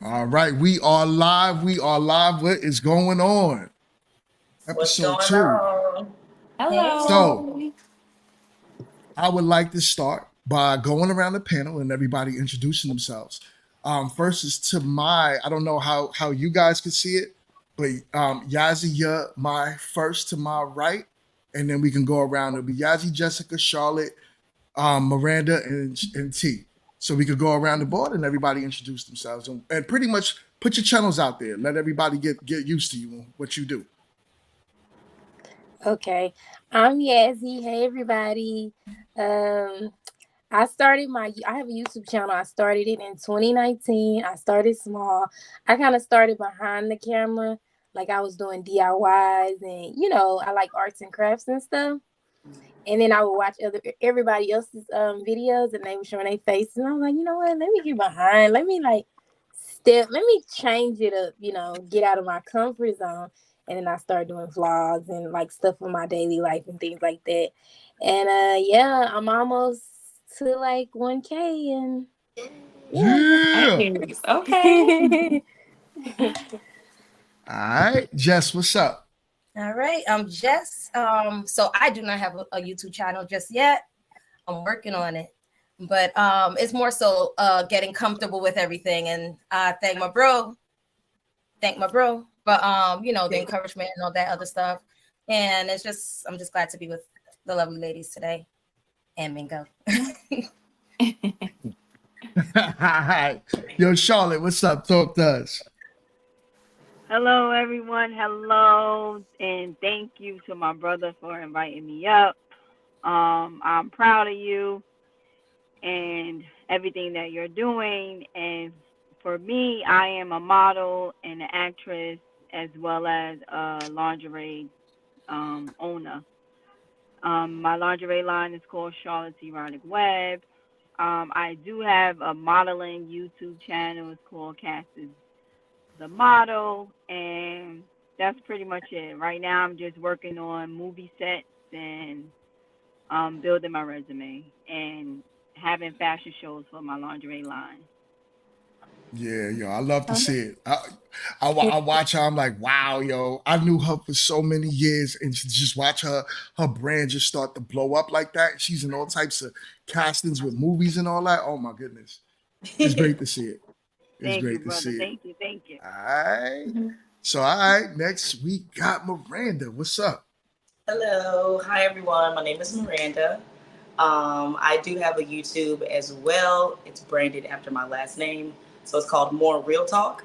All right, we are live. We are live. What is going on? What's Episode going two. on? Hey. So, Hello. I would like to start by going around the panel and everybody introducing themselves. First is to my, I don't know how you guys can see it, but Yazzie, you're my first to my right, and then we can go around. It'll be Yazzie, Jessica, Charlotte, Miranda, and T. So we could go around the board and everybody introduce themselves and pretty much put your channels out there. Let everybody get used to you and what you do. Okay. I'm Yazzie. Hey everybody. Um I have a YouTube channel. I started it in 2019. I started small. I kind of started behind the camera. Like I was doing DIYs and I like arts and crafts and stuff. And then I would watch everybody else's videos and they were showing their faces. And I was like, you know what? Let me get behind. Let me change it up, get out of my comfort zone. And then I started doing vlogs and like stuff for my daily life and things like that. And yeah, I'm almost to like 1K and yeah. Yeah. Okay. All right, Jess, what's up? All right. I'm Jess. So I do not have a YouTube channel just yet. I'm working on it. But it's more so getting comfortable with everything. And thank my bro. Thank my bro. But the encouragement and all that other stuff. And I'm just glad to be with the lovely ladies today. And Mingo. All right. Yo, Charlotte, what's up? Talk to us. Hello, everyone. Hello, and thank you to my brother for inviting me up. I'm proud of you and everything that you're doing. And for me, I am a model and an actress as well as a lingerie owner. My lingerie line is called Charlotte's Erotic Web. I do have a modeling YouTube channel. It's called Cass's the model, and that's pretty much it. Right now, I'm just working on movie sets and building my resume and having fashion shows for my lingerie line. Yeah, yo, I love to see it. I watch her. I'm like, wow, yo, I knew her for so many years, and to just watch her brand just start to blow up like that. She's in all types of castings with movies and all that. Oh my goodness, it's great to see it. It's Thank you, great to brother. see it. Thank you. Thank you. All right. So, all right, next we got Miranda. What's up? Hello. Hi, everyone. My name is Miranda. I do have a YouTube as well. It's branded after my last name. So it's called More Real Talk.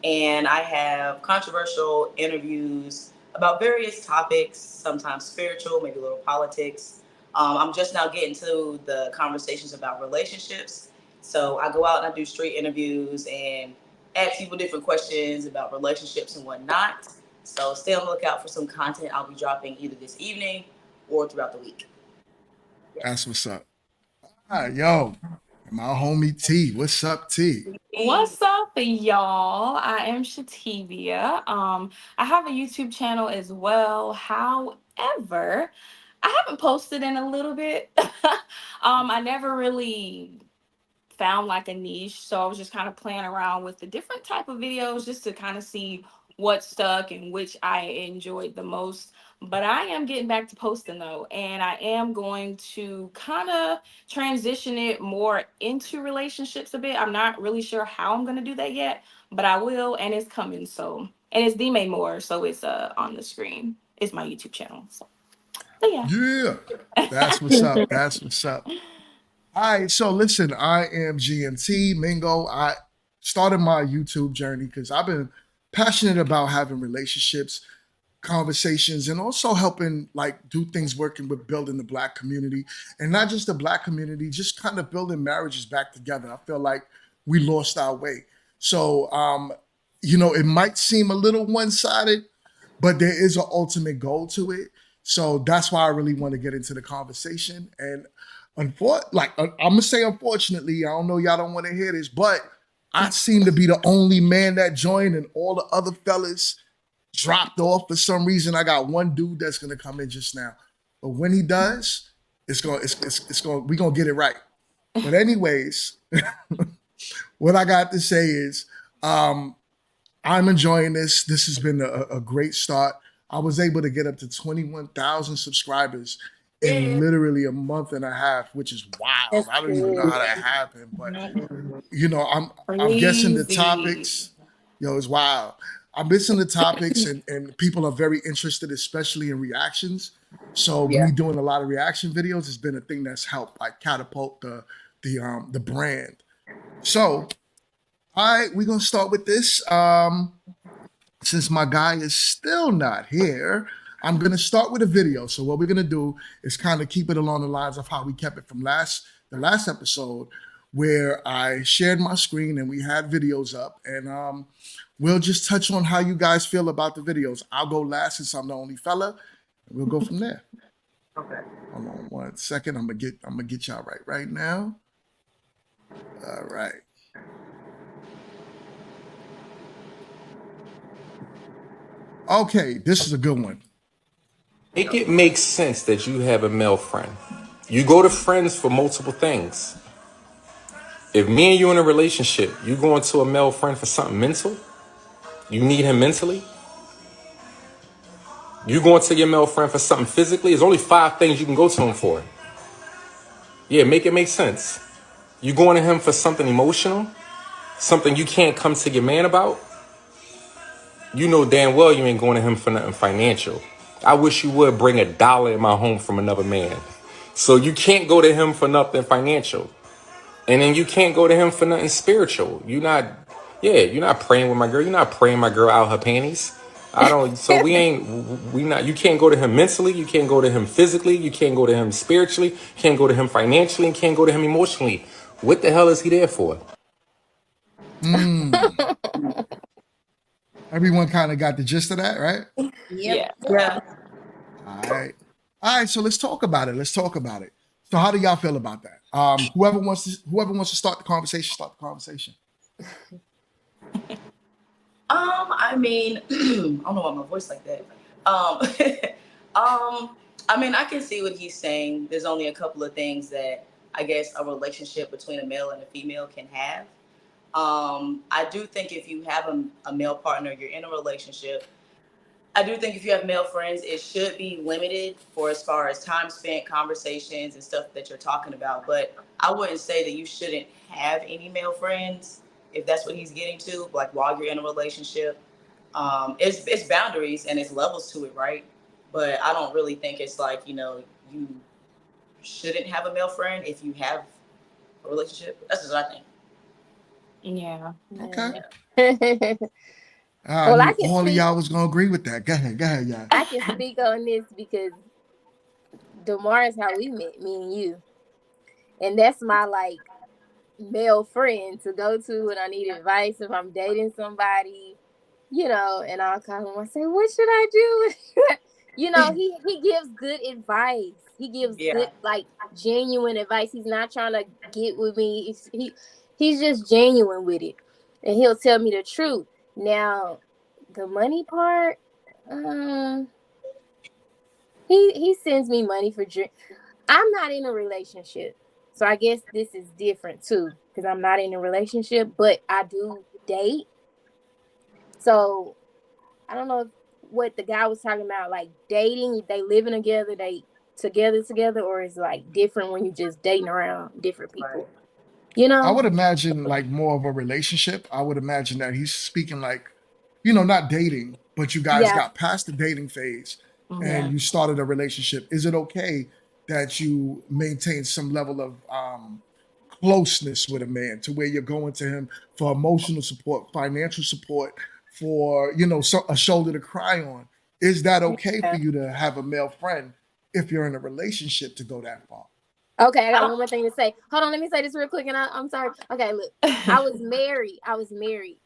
And I have controversial interviews about various topics, sometimes spiritual, maybe a little politics. I'm just now getting to the conversations about relationships. So I go out and I do street interviews and ask people different questions about relationships and whatnot. So stay on the lookout for some content I'll be dropping either this evening or throughout the week. That's what's up. All right, yo, my homie T. What's up, T? What's up, y'all? I am Shativia. I have a YouTube channel as well. However, I haven't posted in a little bit. I never really found like a niche, so I was just kind of playing around with the different type of videos just to kind of see what stuck and which I enjoyed the most. But I am getting back to posting though, and I am going to kind of transition it more into relationships a bit. I'm not really sure how I'm going to do that yet, but I will, and it's coming. So, and it's D May Moore, so it's on the screen. It's my YouTube channel. So yeah. Yeah, that's what's up. That's what's up. All right, so listen, I am GMT Mingo. I started my YouTube journey because I've been passionate about having relationships, conversations, and also helping like do things working with building the black community. And not just the black community, just kind of building marriages back together. I feel like we lost our way. So it might seem a little one-sided, but there is an ultimate goal to it. So that's why I really want to get into the conversation. And I'm gonna say unfortunately, I don't know y'all don't want to hear this, but I seem to be the only man that joined, and all the other fellas dropped off for some reason. I got one dude that's gonna come in just now, but when he does, it's going we gonna get it right. But anyways, what I got to say is Um, I'm enjoying this. This has been a great start. I was able to get up to 21,000 subscribers in literally a month and a half, which is wild. That's I don't even know good. how that happened, but Mhm. I'm guessing the Crazy. topics, yo, it's wild. I'm missing the topics, and people are very interested, especially in reactions. So Yeah. me doing a lot of reaction videos has been a thing that's helped like catapult the brand. So all right, we're gonna start with this. Since my guy is still not here, I'm gonna start with a video. So what we're gonna do is kind of keep it along the lines of how we kept it from the last episode, where I shared my screen and we had videos up, and we'll just touch on how you guys feel about the videos. I'll go last since I'm the only fella, and we'll go from there. Okay. Hold on 1 second. I'm gonna get y'all right now. All right. Okay, this is a good one. Make it make sense that you have a male friend. You go to friends for multiple things. If me and you in a relationship, you going to a male friend for something mental, you need him mentally. You going to your male friend for something physically. There's only 5 things you can go to him for. Yeah, make it make sense. You going to him for something emotional, something you can't come to your man about. You know damn well you ain't going to him for nothing financial. I wish you would bring $1 in my home from another man. So you can't go to him for nothing financial. And then you can't go to him for nothing spiritual. You're not praying with my girl. You're not praying my girl out her panties. I don't, so we not, you can't go to him mentally. You can't go to him physically. You can't go to him spiritually. You can't go to him financially. And can't go to him emotionally. What the hell is he there for? Mm. Everyone kind of got the gist of that, right? Yep. Yeah. Yeah. All right. All right, so let's talk about it. Let's talk about it. So how do y'all feel about that? Whoever wants to start the conversation, start the conversation. I mean, I don't know why my voice like that. Um, I mean, I can see what he's saying. There's only a couple of things that I guess a relationship between a male and a female can have. I do think if you have a male partner, you're in a relationship. I do think if you have male friends, it should be limited for as far as time spent, conversations, and stuff that you're talking about. But I wouldn't say that you shouldn't have any male friends if that's what he's getting to. Like while you're in a relationship, it's boundaries and it's levels to it, right? But I don't really think it's like you shouldn't have a male friend if you have a relationship. That's just what I think. Yeah. Okay. Yeah. I Well, knew all of y'all was gonna agree with that. Go ahead, y'all. I can speak on this because Demar is how we met, me and you, and that's my like male friend to go to when I need advice if I'm dating somebody, and I'll call him. I say, "What should I do?" He gives good advice. He gives good Yeah. like genuine advice. He's not trying to get with me. He's just genuine with it, and he'll tell me the truth. Now, the money part, um, he sends me money for drink. I'm not in a relationship. So I guess this is different too because I'm not in a relationship, but I do date. So I don't know if what the guy was talking about, like dating, they living together, they together, or is like different when you just dating around different Right. people. You I know? would imagine like more of a relationship. I would imagine that he's speaking like, not dating, but you guys Yeah. got past the dating phase and Yeah. Mhm. you started a relationship. Is it okay that you maintain some level of closeness with a man to where you're going to him for emotional support, financial support, for a shoulder to cry on? Is that okay for Yeah. you to have a male friend if you're in a relationship to go that far? Okay, I I got don't. one more thing to say. Hold on, let me say this real quick, and I'm sorry. Okay, look, I was married. I was married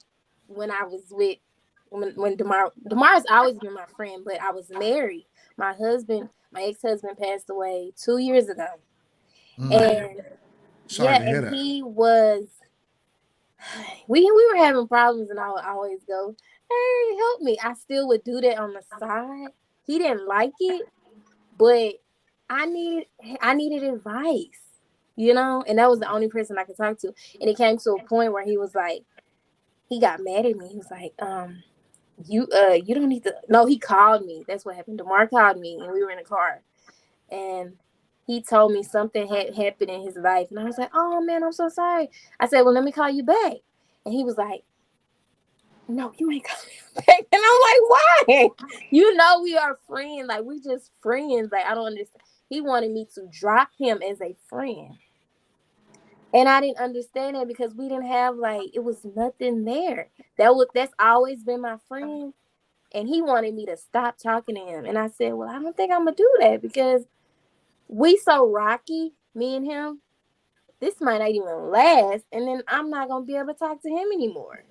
when I was with when Demar's always been my friend, but I was married. My ex-husband passed away 2 years ago, Mm, and sorry yeah, to hear and that. he was. We were having problems, and I would always go, "Hey, help me!" I still would do that on the side. He didn't like it, but I needed I needed advice, and that was the only person I could talk to. And it came to a point where he was like, he got mad at me. He was like, you don't need to. No, he called me. That's what happened. DeMar called me, and we were in a car, and he told me something had happened in his life, and I was like, oh man, I'm so sorry. I said, well, let me call you back, and he was like, no, you ain't coming back. And I'm like, why? You know, we are friends. Like, we just friends. Like, I don't understand. He wanted me to drop him as a friend. And I didn't understand that because we didn't have, like, it was nothing there. That's always been my friend. And he wanted me to stop talking to him. And I said, well, I don't think I'm gonna do that because we so rocky, me and him. This might not even last, and then I'm not gonna be able to talk to him anymore.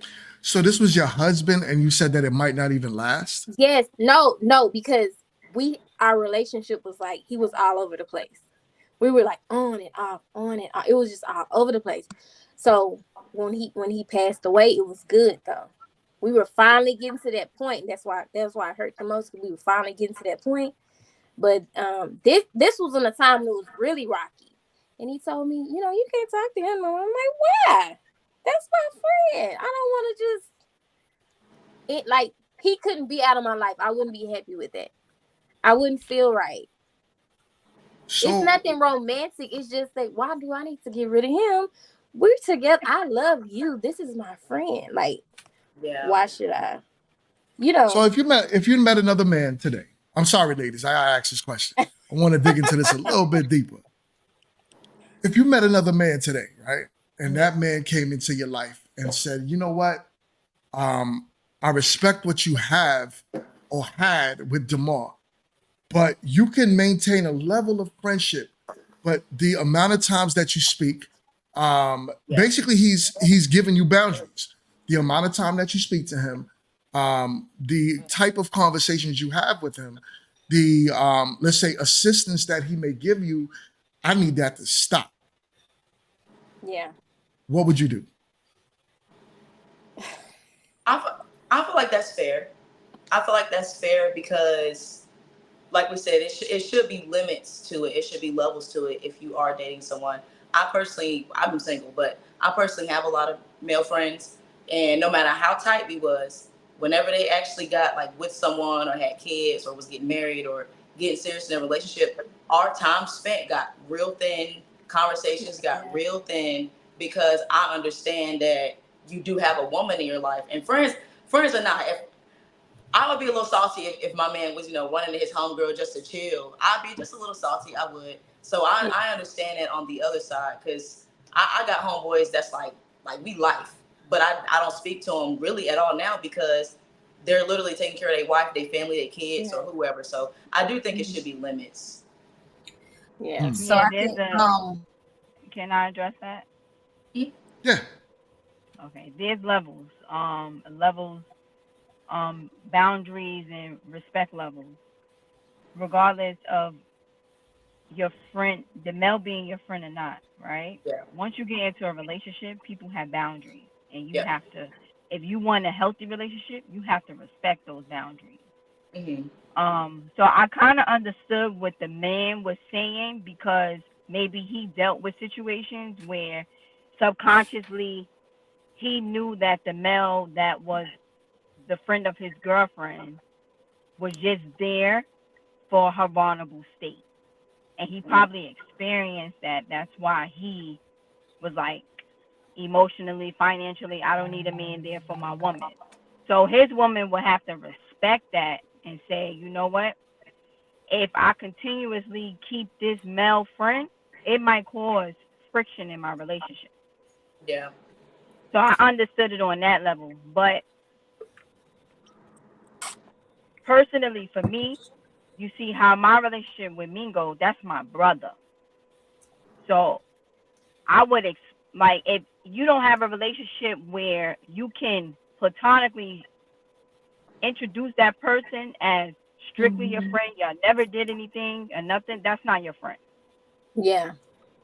So this was your husband, and you said that it might not even last. Yes, no, because our relationship was like he was all over the place. We were like on and off, on and off. It was just all over the place. So when he passed away, it was good though. We were finally getting to that point. That's why it hurt the most because we were finally getting to that point. But this was in a time when it was really rocky. And he told me, you can't talk to him. I'm like, why? That's my friend. I don't want to just like he couldn't be out of my life. I wouldn't be happy with that. I wouldn't feel right. It's So, nothing romantic. It's just like, why do I need to get rid of him? We're together. I love you. This is my friend. Like, Yeah. why should I? so if you met another man today, I'm sorry, ladies, I gotta ask this question. I want to dig into this a little bit deeper. If you met another man today, right, and that man came into your life and said, you know what, I respect what you have or had with Demar, but you can maintain a level of friendship, but the amount of times that you speak, Yeah. basically he's giving you boundaries. The amount of time that you speak to him, the type of conversations you have with him, the let's say assistance that he may give you, I need that to stop. Yeah. What would you do? I feel like that's fair. I feel like that's fair because, like we said, it should be limits to it. It should be levels to it if you are dating someone. I've been single, but I personally have a lot of male friends, and no matter how tight we was, whenever they actually got like with someone or had kids or was getting married or getting serious in a relationship, our time spent got real thin. Conversations got real thin because I understand that you do have a woman in your life, and friends are not. I would be a little salty if my man was, running to his homegirl just to chill. I'd be just a little salty. I would. So I understand that on the other side because I got homeboys that's like we life, but I don't speak to them really at all now because they're literally taking care of their wife, their family, their kids, or whoever. So I do think it should be limits. Yeah. Hmm. So Yeah, I there's think a. Can I address that? Yeah. Okay, there's levels, boundaries and respect levels, regardless of your friend, the male being your friend or not, right? Yeah. Once you get into a relationship, people have boundaries, and you Yeah. have to, if you want a healthy relationship, you have to respect those boundaries. Hmm. So I kind of understood what the man was saying because maybe he dealt with situations where subconsciously he knew that the male that was the friend of his girlfriend was just there for her vulnerable state. And he probably experienced that. That's why he was like, emotionally, financially, I don't need a man there for my woman. So his woman would have to respect that and say, you know what? If I continuously keep this male friend, it might cause friction in my relationship. Yeah. So I understood it on that level. But personally, for me, you see how my relationship with Mingo, that's my brother. So I would like if you don't have a relationship where you can platonically introduce that person as strictly your friend, y'all never did anything or nothing, that's not your friend. yeah.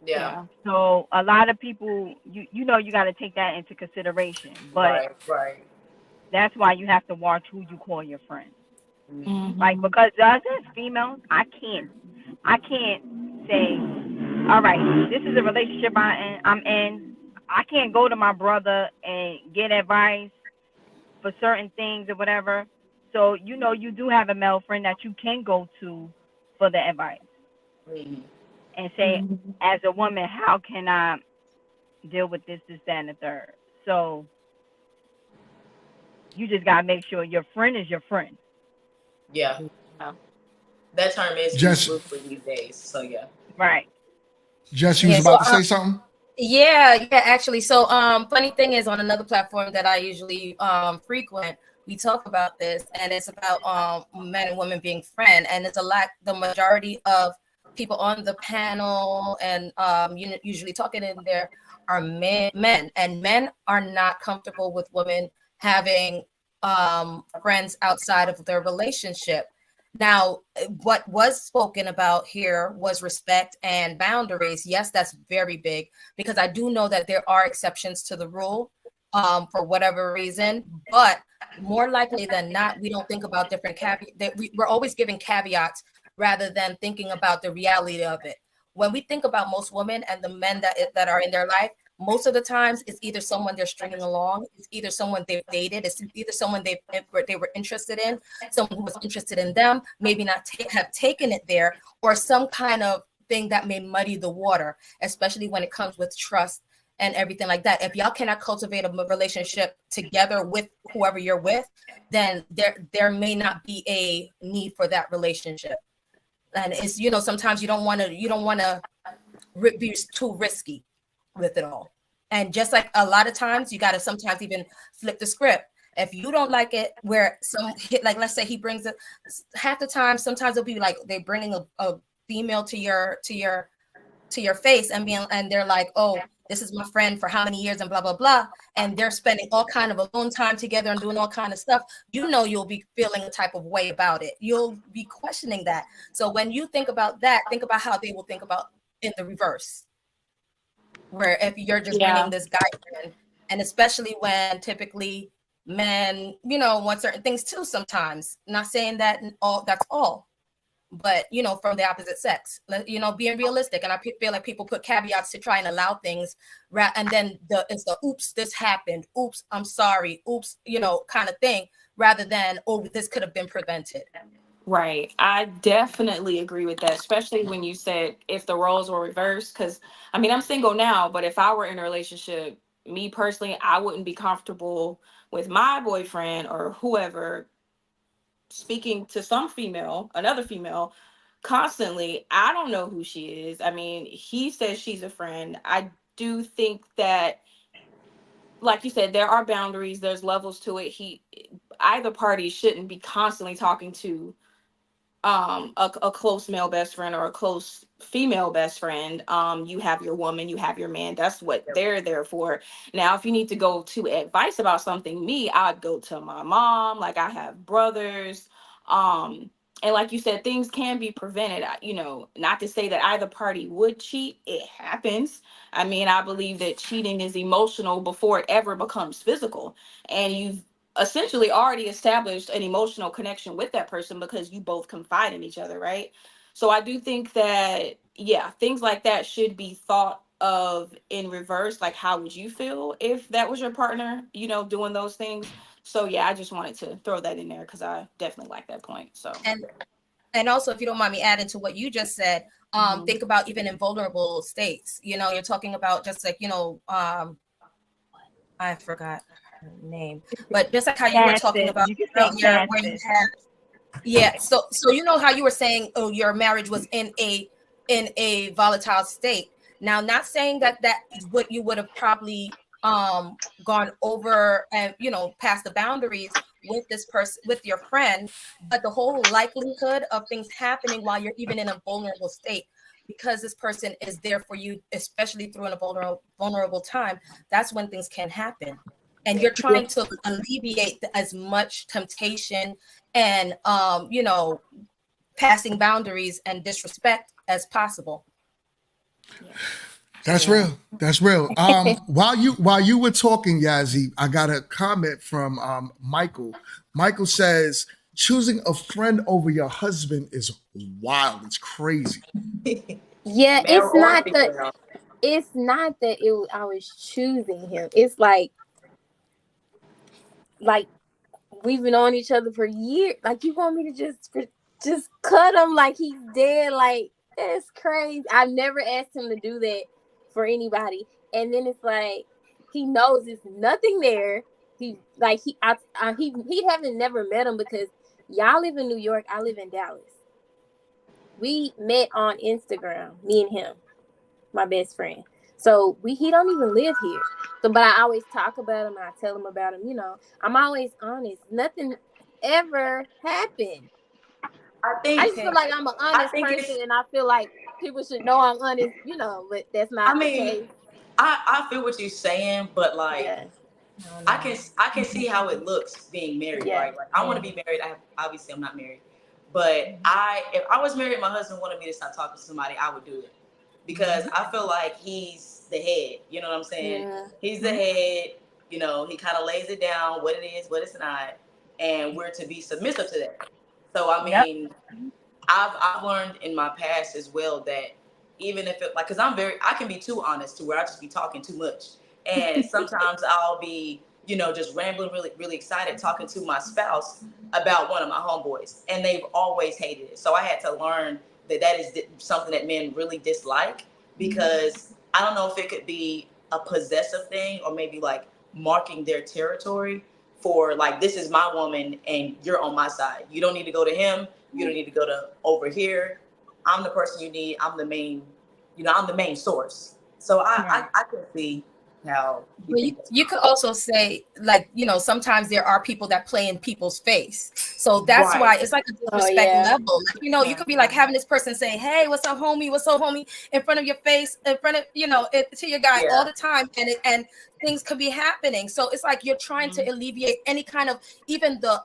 Yeah. Yeah. So a lot of people, you got to take that into consideration. But Right. Right. that's why you have to watch who you call your friend. Hmm. Like Mm-hmm. because us as females, I can't say, all right, this is a relationship I'm in. I can't go to my brother and get advice for certain things or whatever. So you do have a male friend that you can go to for the advice Mhm. and say, Mhm. as a woman, how can I deal with this, that, and the third? So you just gotta make sure your friend is your friend. Yeah, Yeah. that term is used Jess, loosely these days. So yeah. Right. Jess, you was Yeah. So about to say something? yeah, actually. So funny thing is, on another platform that I usually frequent, we talk about this, and it's about men and women being friend, and it's a lot. The majority of people on the panel and usually talking in there are men, and men are not comfortable with women having friends outside of their relationship. Now, what was spoken about here was respect and boundaries. Yes, that's very big, because I do know that there are exceptions to the rule for whatever reason, but more likely than not, we don't think about different caveats. We're always giving caveats rather than thinking about the reality of it. When we think about most women and the men that are in their life, most of the times it's either someone they're stringing along, it's either someone they've dated, it's either someone they were interested in, someone who was interested in them, maybe not have taken it there, or some kind of thing that may muddy the water, especially when it comes with trust and everything like that. If y'all cannot cultivate a relationship together with whoever you're with, then there may not be a need for that relationship. And it's, sometimes you don't want to be too risky with it all. And just like a lot of times, you got to sometimes even flip the script. If you don't like it, where like, let's say he brings it, half the time, sometimes it'll be like they bringing a female to your face and they're like, oh, this is my friend for how many years and blah blah blah, and they're spending all kind of alone time together and doing all kind of stuff. You'll be feeling a type of way about it. You'll be questioning that. So when you think about that, think about how they will think about in the reverse, where if you're just bringing Yeah. this guy in, and especially when typically men, want certain things too. Sometimes, not saying that all that's all, but from the opposite sex, being realistic. And I feel like people put caveats to try and allow things, and then it's the oops, this happened, oops, I'm sorry, oops, kind of thing, rather than, oh, this could have been prevented. Right. I definitely agree with that, especially when you said if the roles were reversed. Because, I mean, I'm single now, but if I were in a relationship, me personally, I wouldn't be comfortable with my boyfriend or whoever speaking to another female, constantly. I don't know who she is. I mean, he says she's a friend. I do think that, like you said, there are boundaries, there's levels to it. Either party shouldn't be constantly talking to a close male best friend or a close female best friend. You have your woman, you have your man, that's what they're there for. Now if you need to go to advice about something, I'd go to my mom. Like, I have brothers. And like you said, things can be prevented. Not to say that either party would cheat, it happens. I mean, I believe that cheating is emotional before it ever becomes physical, and you've essentially already established an emotional connection with that person because you both confide in each other, right? So I do think that, yeah, things like that should be thought of in reverse. Like, how would you feel if that was your partner, doing those things? So yeah, I just wanted to throw that in there because I definitely like that point. So And also, if you don't mind me adding to what you just said, mhm. think about even in vulnerable states. You're talking about just like, I forgot her name, but just like how you were talking Chances. about You can take earlier, where you chances. had, yeah. So how you were saying, oh, your marriage was in a volatile state. Now, not saying that is what you would have probably gone over and past the boundaries with this person, with your friend, but the whole likelihood of things happening while you're even in a vulnerable state, because this person is there for you, especially through a vulnerable time. That's when things can happen, and you're trying to alleviate as much temptation and passing boundaries and disrespect as possible. Yeah. That's Yeah. real. That's real. While you were talking, Yazzie, I got a comment from Michael. Michael says choosing a friend over your husband is wild. It's crazy. Yeah, Male or female. it's not that I was choosing him. It's like we've been on each other for years. Like, you want me to just cut him like he's dead? Like, that's crazy. I've never asked him to do that for anybody. And then it's like, he knows it's nothing there. He like he haven't never met him because y'all live in New York. I live in Dallas. We met on Instagram, me and him, my best friend. So he don't even live here. So, but I always talk about him and I tell him about him. You know, I'm always honest. Nothing ever happened. I I think just feel like I'm an I honest think person, it's. and I feel like people should know I'm honest. You know, but that's I not the mean, case. I feel what you're saying, but like Yeah, I don't I know. can I can see how it looks being married, Yeah, right? Like I want yeah. to be married. Obviously I'm not married, but if I was married, my husband wanted me to stop talking to somebody, I would do it because I feel like he's the head. You know what I'm saying? Yeah. He's the head. You know, he kind of lays it down, what it is, what it's not, and we're to be submissive to that. So I Yep. mean, I've learned in my past as well that even if it like because I can be too honest to where I just be talking too much, and sometimes I'll be just rambling really excited talking to my spouse about one of my homeboys, and they've always hated it. So I had to learn that that is something that men really dislike because I don't know if it could be a possessive thing or maybe like marking their territory for like this is my woman and you're on my side. You don't need to go to him. You don't need to go to over here. I'm the person you need. I'm the main, I'm the main source. So Right. I can see how you But think that's you could also say, like, sometimes there are people that play in people's face. So that's right. why it's like a Oh disrespect yeah. level. Like, you could be like having this person say, hey, what's up, homie? What's up, homie? In front of your face, in front of, to your guy all Yeah. the time. And things could be happening. So it's like you're trying to alleviate any kind of, even the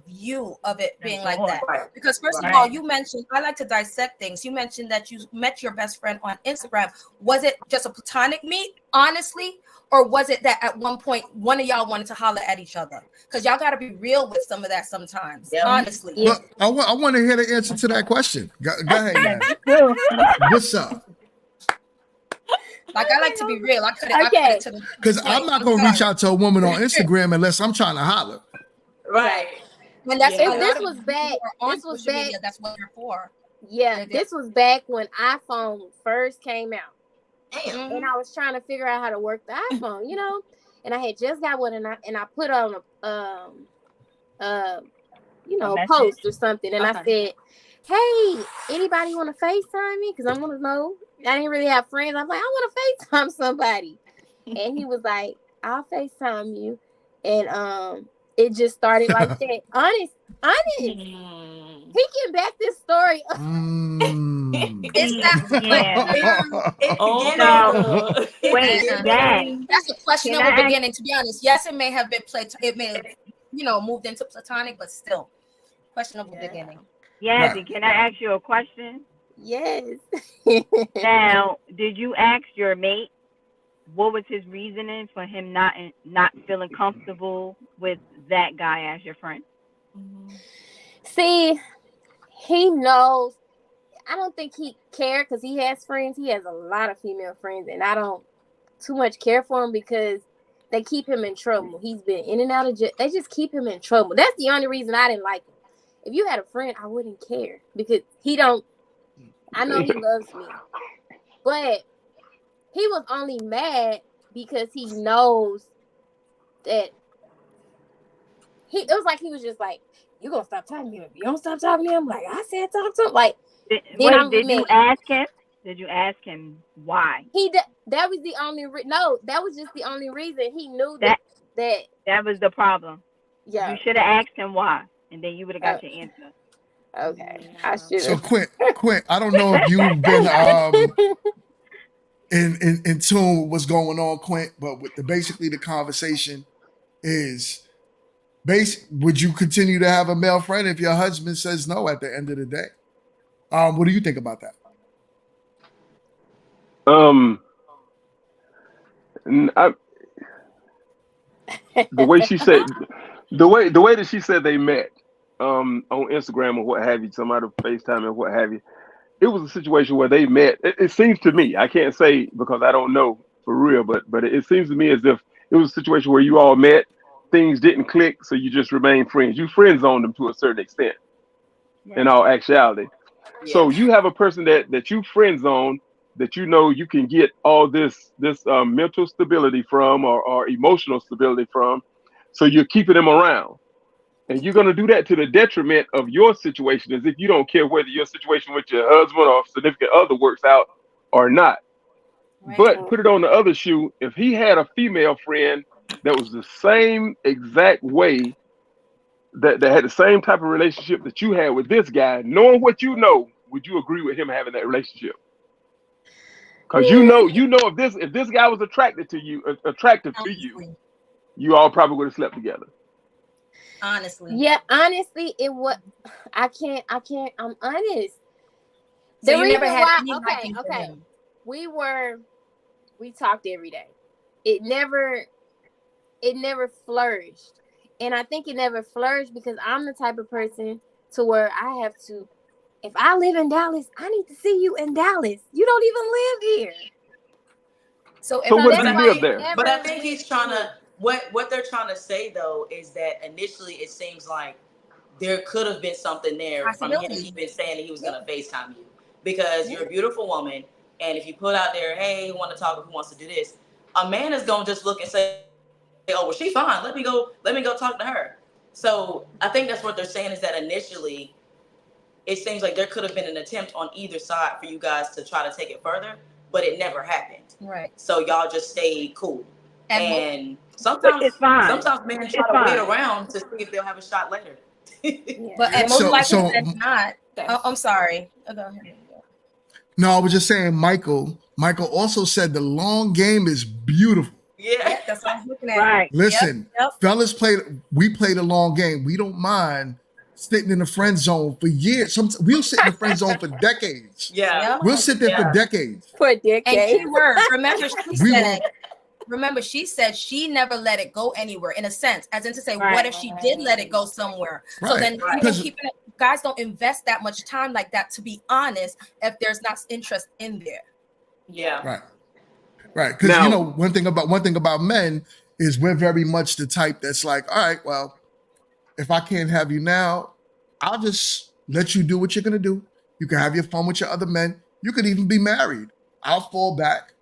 view of it being like that. Right. Because first of Right. all, you mentioned, I like to dissect things. You mentioned that you met your best friend on Instagram. Was it just a platonic meet, honestly? Or was it that at one point one of y'all wanted to holler at each other? Because y'all got to be real with some of that sometimes, Yep. honestly. Yeah. But I want to hear the answer to that question. Go ahead, Yeah, man. me too. What's up? Like, I like to be real. I cut it Okay. to the Because I'm point. not I'm going to reach sorry. out to a woman on Instagram unless I'm trying to holler. Right. And that's If a lot this of was people back, who are on this was social back. media. That's what they're for. Yeah, They're this was back when iPhone first came out. Damn. And I was trying to figure out how to work the iPhone, and I had just got one, and I put on a uh A message. post or something, and I Okay. said, "Hey, anybody want to FaceTime me? Because I want to know." I didn't really have friends. I'm like, I want to FaceTime somebody, and he was like, "I'll FaceTime you," and it just started like that. Honest. Hmm. He can back this story up. Mm. Is that, but Yeah. It's Oh my beginning. So god. It's wait, Zach, beginning. that's a can questionable I ask? beginning, to be honest. Yes, it may have been it may have, moved into platonic, but still questionable Yeah. beginning. Right. Yazzie, can I ask you a question? Yes. Now, did you ask your mate what was his reasoning for him not feeling comfortable with that guy as your friend? Mhm. See, he knows. I don't think he cared because he has friends. He has a lot of female friends, and I don't too much care for him because they keep him in trouble. He's been in and out of jail. They just keep him in trouble. That's the only reason I didn't like him. If you had a friend, I wouldn't care because he don't. I know he loves me, but he was only mad because he knows that it was like he was just like, "You gonna stop talking to him? If you don't stop talking to him, like I said, talk to him." Like then I'm Wait, gonna be did you mad. ask him? Did you ask him why? That was the only no. That was just the only reason he knew That that that was the problem. You yeah. should have asked him why, and then you would have Uh, got your answer. okay, I Yeah. should So have. Quint, I don't know if you've been in tune with what's going on, Quint, but with basically the conversation is would you continue to have a male friend if your husband says no at the end of the day? What do you think about that? Um, n- I, the way she said, the way that she said they met, on Instagram or what have you, somebody FaceTime and what have you. It was a situation where they met. It seems to me, I can't say because I don't know for real, but it seems to me as if it was a situation where you all met. things didn't click, so you just remain friends. You friend zoned them to a certain extent, in Right. all actuality. Yeah. So you have a person that you friend zone, that you know you can get all this mental stability from, or emotional stability from. So you're keeping them around, and you're going to do that to the detriment of your situation, as if you don't care whether your situation with your husband or significant other works out or not. Right. But put it on the other shoe. If he had a female friend that was the same exact way, that had the same type of relationship that you had with this guy, knowing what you know, would you agree with him having that relationship? Because you know if this guy was attractive to you, Honestly. you all probably would have slept together. Honestly. Yeah, honestly, it was. I'm honest. So The you never reason had why, any okay, liking for okay, him. we were, we talked every day. It never, it never flourished, and I think it never flourished because I'm the type of person to where I have to. If I live in Dallas, I need to see you in Dallas. You don't even live here, So So if so what this if But that's he I why lived think, it there? but I never think went he's trying through. to what they're trying to say though is that initially it seems like there could have been something there from him possibility. even saying that he was Yeah. gonna FaceTime you because Yeah. you're a beautiful woman, and if you put out there, hey, who want to talk, who wants to do this, a man is gonna just look and say, oh well, she fine. Let me go talk to her. So I think that's what they're saying is that initially it seems like there could have been an attempt on either side for you guys to try to take it further, but it never happened. Right. So y'all just stayed cool. And And But sometimes it's fine. sometimes men try It's to wait fine. around to see if they'll have a shot later. Yeah, but and that's most So, likely so than not. Oh, I'm sorry. Oh, go ahead. no, I was just saying, Michael. Michael also said the long game is beautiful. Yeah. Yep, that's what I was looking at. Right. Yep. Listen, Yep. fellas we played a long game. We don't mind sitting in the friend zone for years. We'll sit in the friend zone for decades. Yeah. Yep. We'll sit there for Yeah. decades. for And decades. keyword, remember she We said, won't. she said she never let it go anywhere, in a sense, as in to say, what Right. if she did let it go somewhere? So Right. then Right. even Because keeping it, guys don't invest that much time like that, to be honest, if there's not interest in there. Yeah. right. Right. Because Now, one thing about men is we're very much the type that's like, all right, well, if I can't have you now, I'll just let you do what you're gonna do. You can have your fun with your other men. You could even be married. I'll fall back.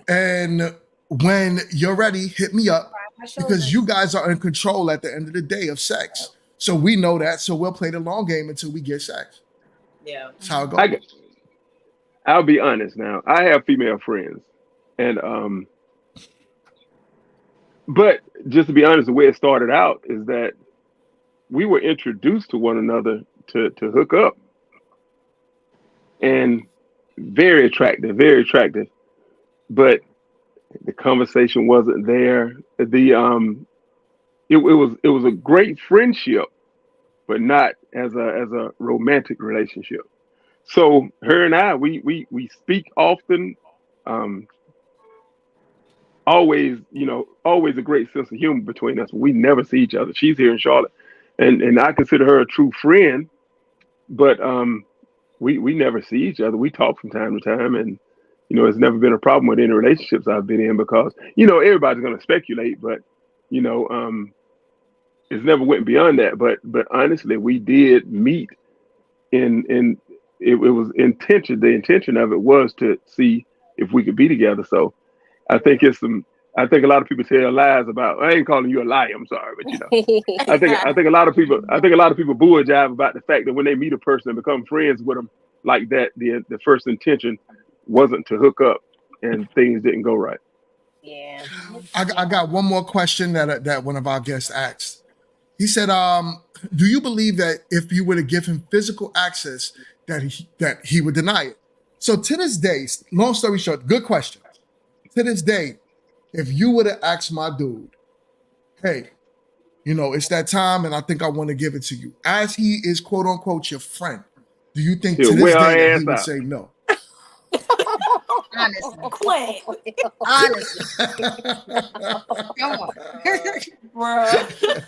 And when you're ready, hit me up My because shoulders. you guys are in control at the end of the day of sex. So we know that. So we'll play the long game until we get sex. Yeah. That's how it I goes. I'll be honest now. I have female friends, and but just to be honest, the way it started out is that we were introduced to one another to hook up, and very attractive, very attractive. But the conversation wasn't there. It was a great friendship, but not as a romantic relationship. So her and I, we speak often. Um, always a great sense of humor between us. We never see each other. She's here in Charlotte, and I consider her a true friend. But we never see each other. We talk from time to time, and it's never been a problem with any relationships I've been in, because everybody's going to speculate, but you know it's never went beyond that. But honestly, we did meet in it was intention. The intention of it was to see if we could be together. So I think it's some. I think a lot of people tell lies about. I ain't calling you a liar. I'm sorry, but I think a lot of people. I think a lot of people bull jive about the fact that when they meet a person and become friends with them like that, the first intention wasn't to hook up, and things didn't go right. Yeah. I got one more question that one of our guests asked. He said, do you believe that if you were to give him physical access, that he would deny it? So to this day, long story short, good question. To this day, if you were to ask my dude, hey, it's that time and I think I want to give it to you, as he is quote unquote your friend, do you think He'll to this wear day that her he ass would out. say no? Honestly. Quit, Honestly. Come on. bruh.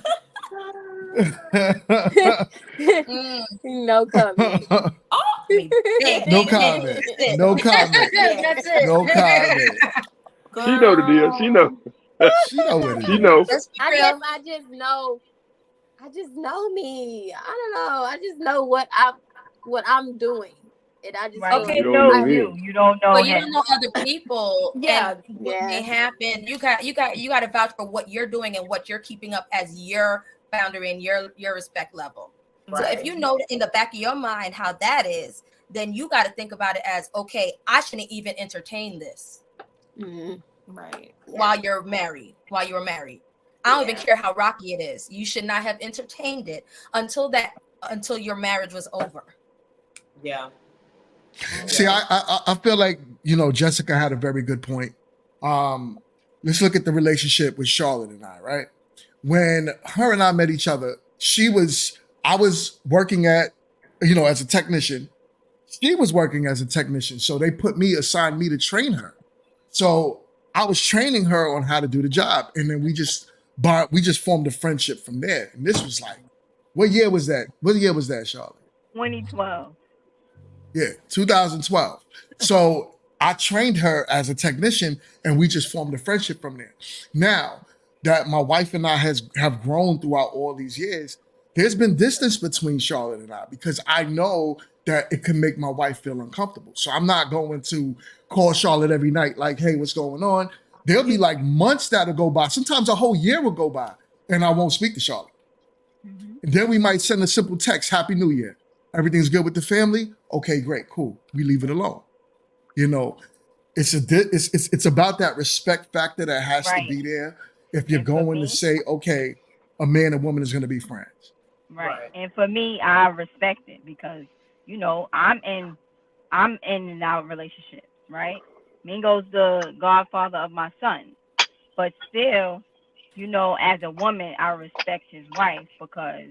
Mm, No comment. Oh, I mean, dang, No dang, dang. comment. That's it. No comment. yeah, That's it. No comment. She know the deal. She know. girl. She know what it She is. know. Let's be I guess real. I just know. I just know me. I don't know. I just know what I'm doing, and I just Right. feel Okay, You like don't You know I know him. you. You don't know but you him. don't know other people and Yeah, what may yeah happen. You got to vouch for what you're doing and what you're keeping up as your boundary and your respect level. So if Right. you know in the back of your mind how that is, then you got to think about it as, okay, I shouldn't even entertain this mm, right. while you're married. While you're married, I don't even Yeah. care how rocky it is. You should not have entertained it until your marriage was over. Yeah. See, Mhm. I feel like Jessica had a very good point. Um, let's look at the relationship with Charlotte and I. Right when her and I met each other, I was working as a technician. She was working as a technician, so they assigned me to train her. So I was training her on how to do the job, and then we just formed a friendship from there. And this was like, what year was that? What year was that, Charlotte? 2012. Yeah, 2012. So I trained her as a technician, and we just formed a friendship from there. Now that my wife and I have grown throughout all these years, there's been distance between Charlotte and I because I know that it can make my wife feel uncomfortable. So I'm not going to call Charlotte every night like, "Hey, what's going on?" There'll be like months that'll go by. Sometimes a whole year will go by, and I won't speak to Charlotte. Hmm. And then we might send a simple text, Happy New Year. Everything's good with the family? Okay, great, cool. We leave it alone. You know, it's about that respect factor that has to Right. be there if you're And for going to me, say, okay, a man and woman is going to be friends. right. Right. And for me, I respect it because I'm in and out relationships, right? Mingo's the godfather of my son, but still, as a woman, I respect his wife because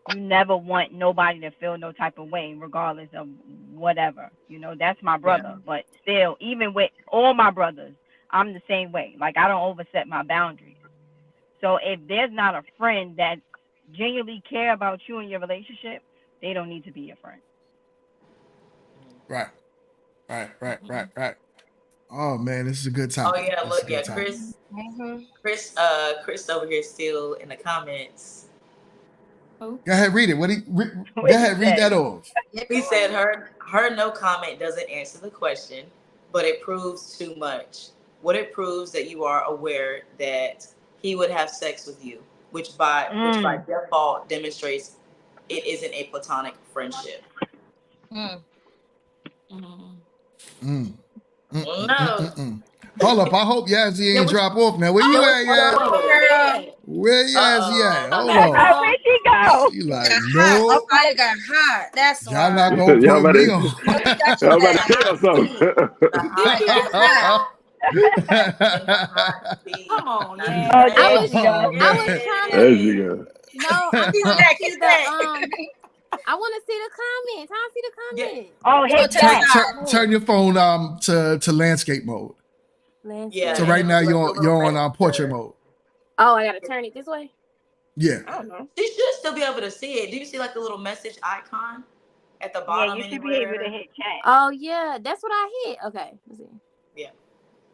you never want nobody to feel no type of way, regardless of whatever. That's my Yeah. brother. But still, even with all my brothers, I'm the same way. Like, I don't overstep my boundaries. So if there's not a friend that genuinely care about you and your relationship, they don't need to be your friend. Right, Mhm. right. Oh man, this is a good Oh topic. yeah, This is look, a yeah, good topic. Chris, Mm-hmm. Chris over here still in the comments. Oh, Go ahead, read it. Go What he ahead, read say? that off. Yeah, He come said on. her no comment doesn't answer the question, but it proves too much. What it proves that you are aware that he would have sex with you, which by Mm. default demonstrates it isn't a platonic friendship. Mm. mhm. Mm. No. Hold up, I hope Yazzie Then ain't what? drop off now. Where you Then what? at, Yaz? Where Whoa. is Girl, it? Where Uh Yazzie at? oh. Hold That's on. Oh, where'd she go? She it like, got hot. The no, fire got hot. That's y'all not why. gonna y'all put about me to, on. Oh, you got you y'all in about to that hot tell seat. something. The fire got hot in the hot seat. Come on, I yeah. Oh, I there was she said Oh go. I man. was trying to. There she it. go. No, I Kiss want to that, see kiss the that. I want to see the comments. I see the Yeah. comments. Oh, It's gonna hit take some turn, that. turn, time. turn Oh, your phone to landscape mode. Yeah, So landscape. and right it now looks like your little you're on portrait messenger. mode. Oh, I gotta turn it this way. Yeah. I don't know. She should still be able to see it. Do you see like the little message icon at the Yeah, bottom you should be able to anywhere? hit chat. Oh yeah, that's what I hit. Okay, let's see. Yeah.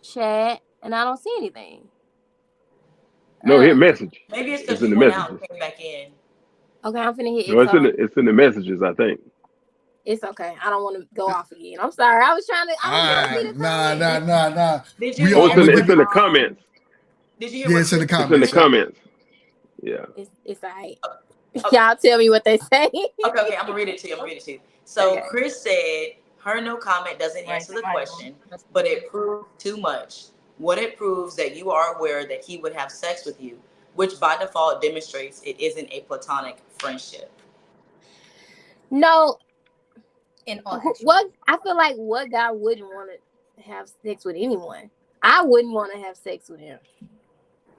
Chat, and I don't see anything. No, hit Uh, message. Maybe it's It's because in you the went out and messages. came back in. okay, I'm finna hit No, X on. it's in the messages. I think. It's okay. I don't want to go off again. I'm sorry. I was trying to. All I was trying to see right. the Did, comments. Nah. did you We Oh, are. hear I'm gonna what give it's in you. the comments. did you hear Yeah, what it's in the Chris It's in the comments. said? Yep. comments. Yeah. It's alright. Uh, Y'all tell me what they say. okay, I'm gonna read it to you. I'm gonna read it to you. So Okay. Chris said her no comment doesn't Right, answer the somebody question, but it proves too much. What it proves that you are aware that he would have sex with you, which by default demonstrates it isn't a platonic friendship. No, In all what actuality. I feel like what guy wouldn't want to have sex with anyone. I wouldn't want to have sex with him.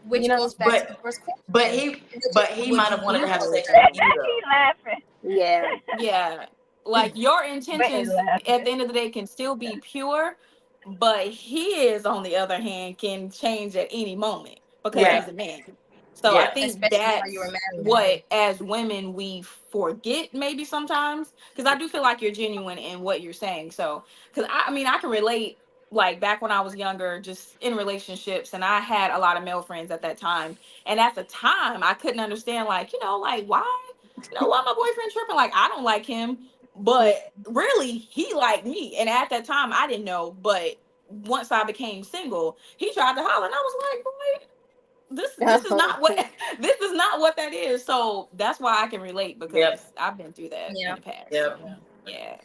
You Which know? goes back to the But first but question, he which but is he would might you have wanted to do have it? sex with you He though. laughing. Yeah. Yeah. Like your Brittany intentions laughing. at the end of the day can still be pure, but his, on the other hand, can change at any moment because Yeah, he's Right. a man. So I yeah, think Especially while you were that's married. what, as women, we forget maybe sometimes. Because I do feel like you're genuine in what you're saying. So, because I mean, I can relate. like back when I was younger, just in relationships, and I had a lot of male friends at that time. And at the time, I couldn't understand, like, like why, why my boyfriend tripping? Like, I don't like him, but really, he liked me. And at that time, I didn't know. But once I became single, he tried to holler, and I was like, boy, this is not what this is not what that is. So that's why I can relate, Yep. because I've been through that in Yeah. the past. Yep. So yeah.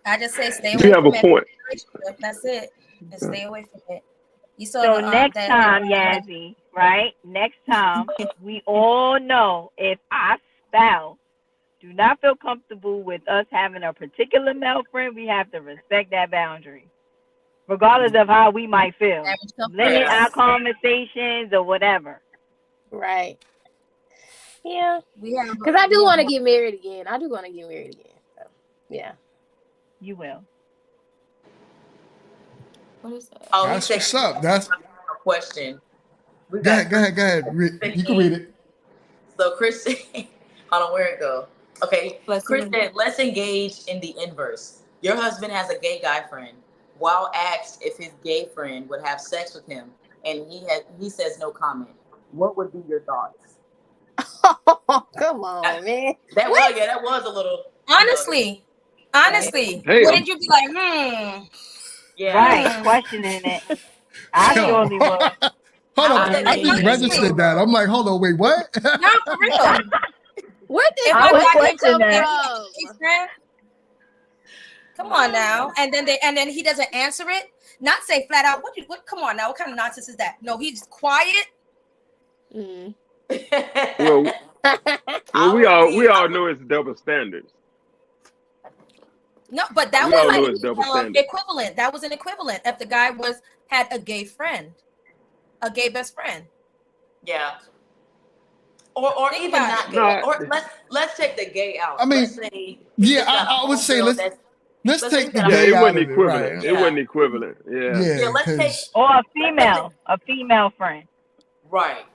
I just say stay You away have a from it. point. Relationship. That's it. Just stay away from it. You saw So the next that time, Yazzie, right? Next time, we all know if our spouse do not feel comfortable with us having a particular male friend, we have to respect that boundary, regardless of how we might feel. damage comes Limit Yeah. our first. conversations or whatever. Right. Yeah. We have Because I do we want to have get married again. I do want to get married again. So, yeah. You will. What is that? Oh, he's That's taking what's up. That's a question. We Go got ahead, go ahead, go ahead. You can read it. So Chris, hold on, where it go? Okay, Let's Chris see. said, let's engage in the inverse. Your husband has a gay guy friend. While asked if his gay friend would have sex with him, and he says no comment. What would be your thoughts? Come on, man. That What? was that was a little honestly, right? Damn. wouldn't you be like, Yeah. Right. hmm, Questioning it. I Yo, surely would. hold I on. I would I say just yes mean, too, registered that. bro. I'm like, hold on, wait, what? no, for real. Where did If I I would got him question come and that. he has a gay friend, come on now, and then he doesn't answer it. Not say flat out, what? Come on now, what kind of nonsense is that? No, he's quiet. Mm. Well, well, I we would all we be. I all would. know it's double standards. No, but I that We feel all was know like it's double standards. equivalent. That was an equivalent. If the guy had a gay friend, a gay best friend. Yeah. Or Think even about it. not gay. No, Or let's take the gay I out. Let's mean, say he yeah, just got a I would say homegirl that's let's let's say he take the got a yeah, gay it home. out wasn't of it, equivalent. right? It Yeah. wasn't equivalent. Yeah. Yeah, Yeah, let's take because Or let's take the a female friend. right.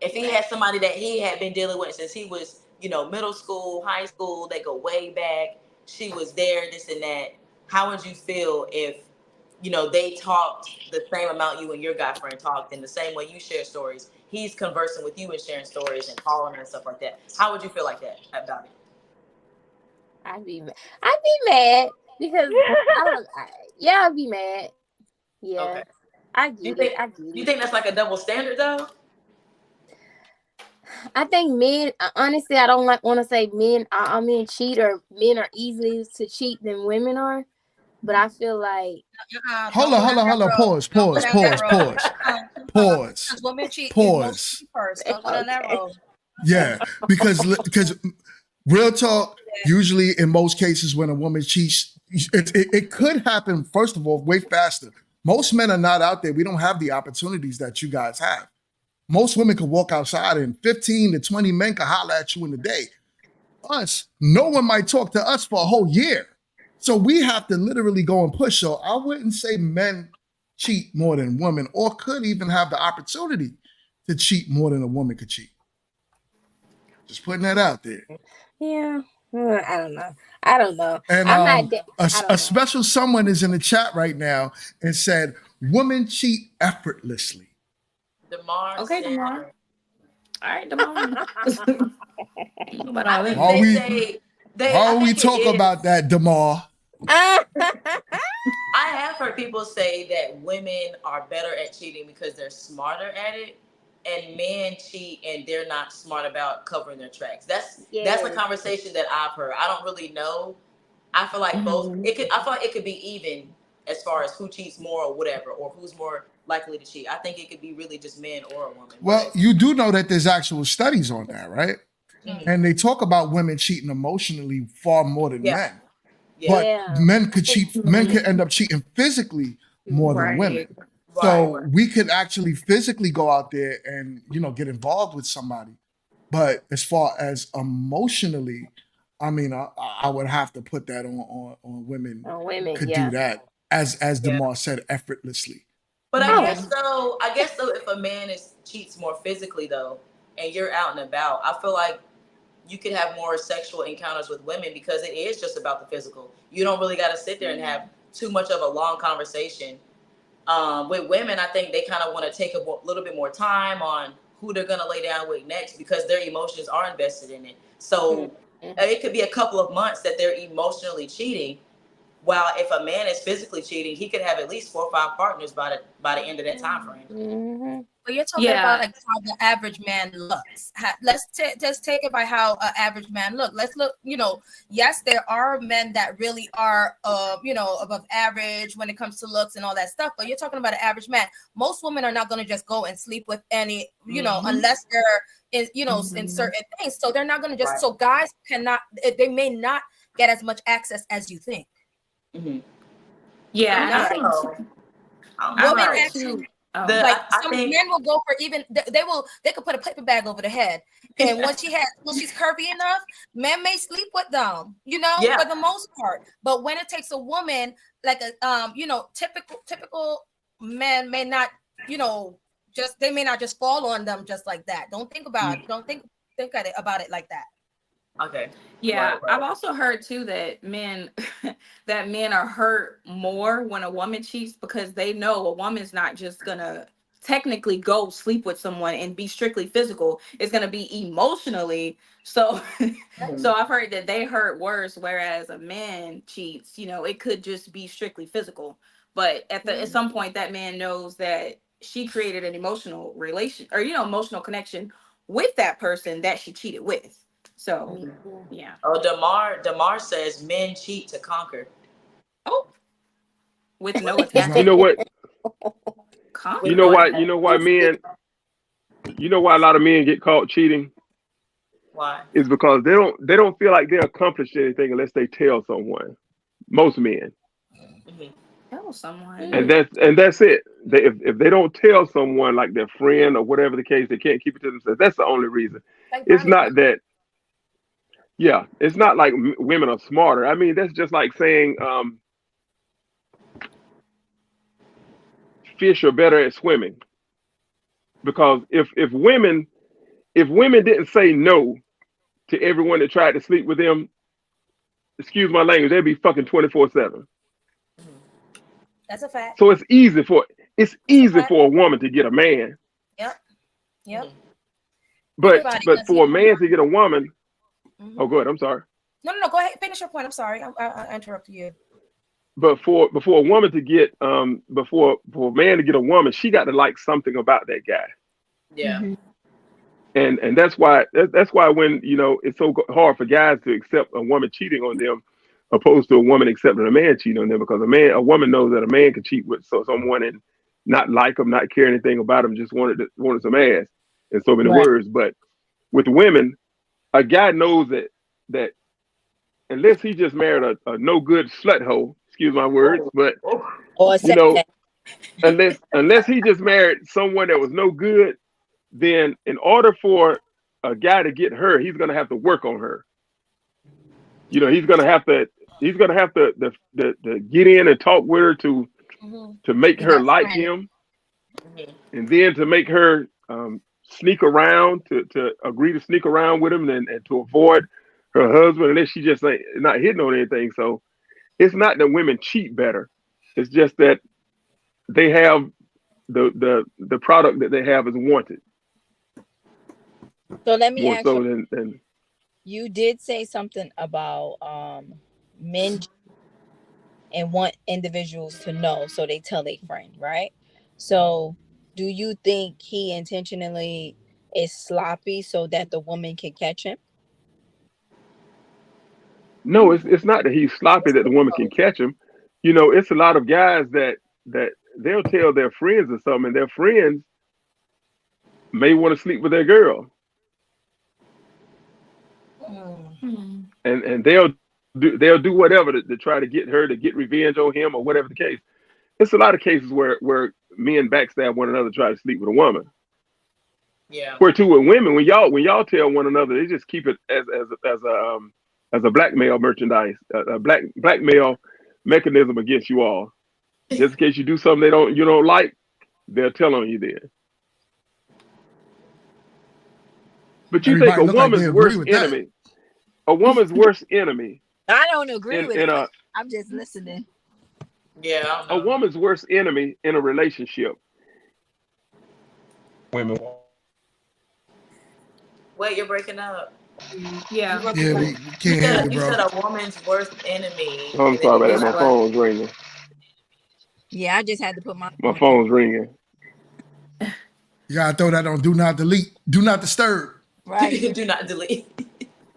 If he had somebody that he had been dealing with since he was, middle school, high school, they go way back. She was there, this and that. How would you feel if, they talked the same amount you and your guy friend talked in the same way you share stories? He's conversing with you and sharing stories and calling her and stuff like that. How would you feel like that about it? I'd be mad because I don't. Yeah, I'd be mad. Yeah, Okay. I Do you get it. think I get do you it. think that's like a double standard though? I think men. Honestly, I don't want to say men. Men cheat or men are easily to cheat than women are. But I feel like hold Don't on, go down hold on, that hold on. road. Pause, Don't go pause, down that pause, road. pause, Because pause, women cheat most pause. first. Don't go down that okay. road. Yeah, because real talk. Usually, in most cases, when a woman cheats, it could happen. First of all, way faster. Most men are not out there. We don't have the opportunities that you guys have. Most women could walk outside and 15 to 20 men could holler at you in a day. Us, no one might talk to us for a whole year. So we have to literally go and push. So I wouldn't say men cheat more than women or could even have the opportunity to cheat more than a woman could cheat. Just putting that out there. Yeah. I don't know. I don't know. And I'm not. a, I a don't know. special someone is in the chat right now and said, women cheat effortlessly. DeMar okay, said Demar. All right, Demar. What about I all think While this? they we say I while we think it talk is. about that, Damar, I have heard people say that women are better at cheating because they're smarter at it, and men cheat and they're not smart about covering their tracks. That's the yes. conversation that I've heard. I don't really know. I feel like both. Mhm. It could. I feel like it could be even as far as who cheats more or whatever, or who's more likely to cheat. I think it could be really just men or a woman. well, But you do know that there's actual studies on that, right? mhm. And they talk about women cheating emotionally far more than Yeah, men. yeah, But Yeah. men I could think. cheat, men could end up cheating physically more than Right. women. right, So we could actually physically go out there and, get involved with somebody. But as far as emotionally, I mean, I would have to put that on women Women. could do Yeah. that, as yeah. Demar said, effortlessly. But I Oh. guess though, if a man is cheats more physically though, and you're out and about, I feel like you could have more sexual encounters with women because it is just about the physical. You don't really got to sit there and have too much of a long conversation. With women, I think they kind of want to take a little bit more time on who they're gonna lay down with next because their emotions are invested in it. So it could be a couple of months that they're emotionally cheating. While if a man is physically cheating, he could have at least 4 or 5 partners by the end of that time frame. Mm-hmm. But you're talking about Yeah. like how the average man looks. Let's just take it by how an average man look. Let's look. Yes, there are men that really are, above average when it comes to looks and all that stuff. But you're talking about an average man. Most women are not going to just go and sleep with any, unless they're in certain things. So they're not going to just. Right. So guys cannot. They may not get as much access as you think. Mm-hmm. Yeah, and I I think don't know. I Women heard actually. too. Oh. Like I some think men will go for even they could put a paper bag over the head, and when she's curvy enough, men may sleep with them, Yeah. for the most part. But when it takes a woman, like a typical men may not, just they may not just fall on them just like that. Don't think about it like that. Okay. Yeah, Right. I've also heard too that men that men are hurt more when a woman cheats because they know a woman's not just gonna technically go sleep with someone and be strictly physical. It's gonna be emotionally. So Mhm. so I've heard that they hurt worse, whereas a man cheats, it could just be strictly physical. But at some point that man knows that she created an emotional relation or emotional connection with that person that she cheated with. So yeah. Oh, Damar says men cheat to conquer. Oh, with no That's You right. know attachment. what? With You Conquer. know no why? attachment. You know why men? You know why a lot of men get caught cheating Why? is because they don't feel like they accomplished anything unless they tell someone. Most men, Mm-hmm. Tell someone. and Mm. that's it. If they don't tell someone like their friend or whatever the case, they can't keep it to themselves. That's the only reason. Like It's brownie not points. that. Yeah, it's not like women are smarter. I mean, that's just like saying fish are better at swimming because if women didn't say no to everyone that tried to sleep with them, excuse my language, they'd be fucking 24/7. That's a fact. So it's That's a easy fact. for a woman to get a man, Yep. Yep. Mm-hmm. Think but about it, but because for a man to get a woman, oh, Mhm. good. I'm sorry. No. Go ahead. Finish your point. I'm sorry. I interrupted you. But before a woman to get before a man to get a woman, she got to like something about that guy, Yeah. Mhm. and that's why when it's so hard for guys to accept a woman cheating on them, opposed to a woman accepting a man cheating on them, because a woman knows that a man can cheat with someone and not like him, not care anything about him, just wanted some ass, in so many Right. words. But with women, a guy knows that unless he just married a no good slut hoe, excuse my words, Oh. but Oh. Or you say know, that. unless he just married someone that was no good, then in order for a guy to get her, he's gonna have to work on her. He's gonna have to the get in and talk with her Mhm. to make Be her that like friend. him, Mm-hmm. and then to make her sneak around, to agree to sneak around with him, and to avoid her husband unless she just ain't not hitting on anything. So it's not that women cheat better. It's just that they have the product that they have is wanted So let me more ask you. so than You did say something about men and want individuals to know, so they tell their friend, right? So, do you think he intentionally is sloppy so that the woman can catch him? no, it's not that he's sloppy that the woman can catch him. It's a lot of guys that they'll tell their friends or something, and their friends may want to sleep with their girl, Mm. Hmm. and they'll do whatever to try to get her to get revenge on him or whatever the case. It's a lot of cases where men backstab one another to try to sleep with a woman. Yeah. Where too with women, when y'all tell one another, they just keep it as a blackmail merchandise, a blackmail mechanism against you all. Just in case you do something you don't like, they'll tell on you then. But you think Everybody look like they agree with that. a woman's worst enemy I don't agree in with in it. a I'm just listening. Yeah, I don't A know. woman's worst enemy in a relationship. Women. Wait, you're breaking up. Yeah. Yeah, we can't hear you, You bro. said a woman's worst enemy, Oh, I'm and then sorry you about went that. Is My out. what? phone's ringing. Yeah, I just had to put my My phone on. phone's ringing. You gotta throw that on do not delete, do not disturb, Right. Do not delete.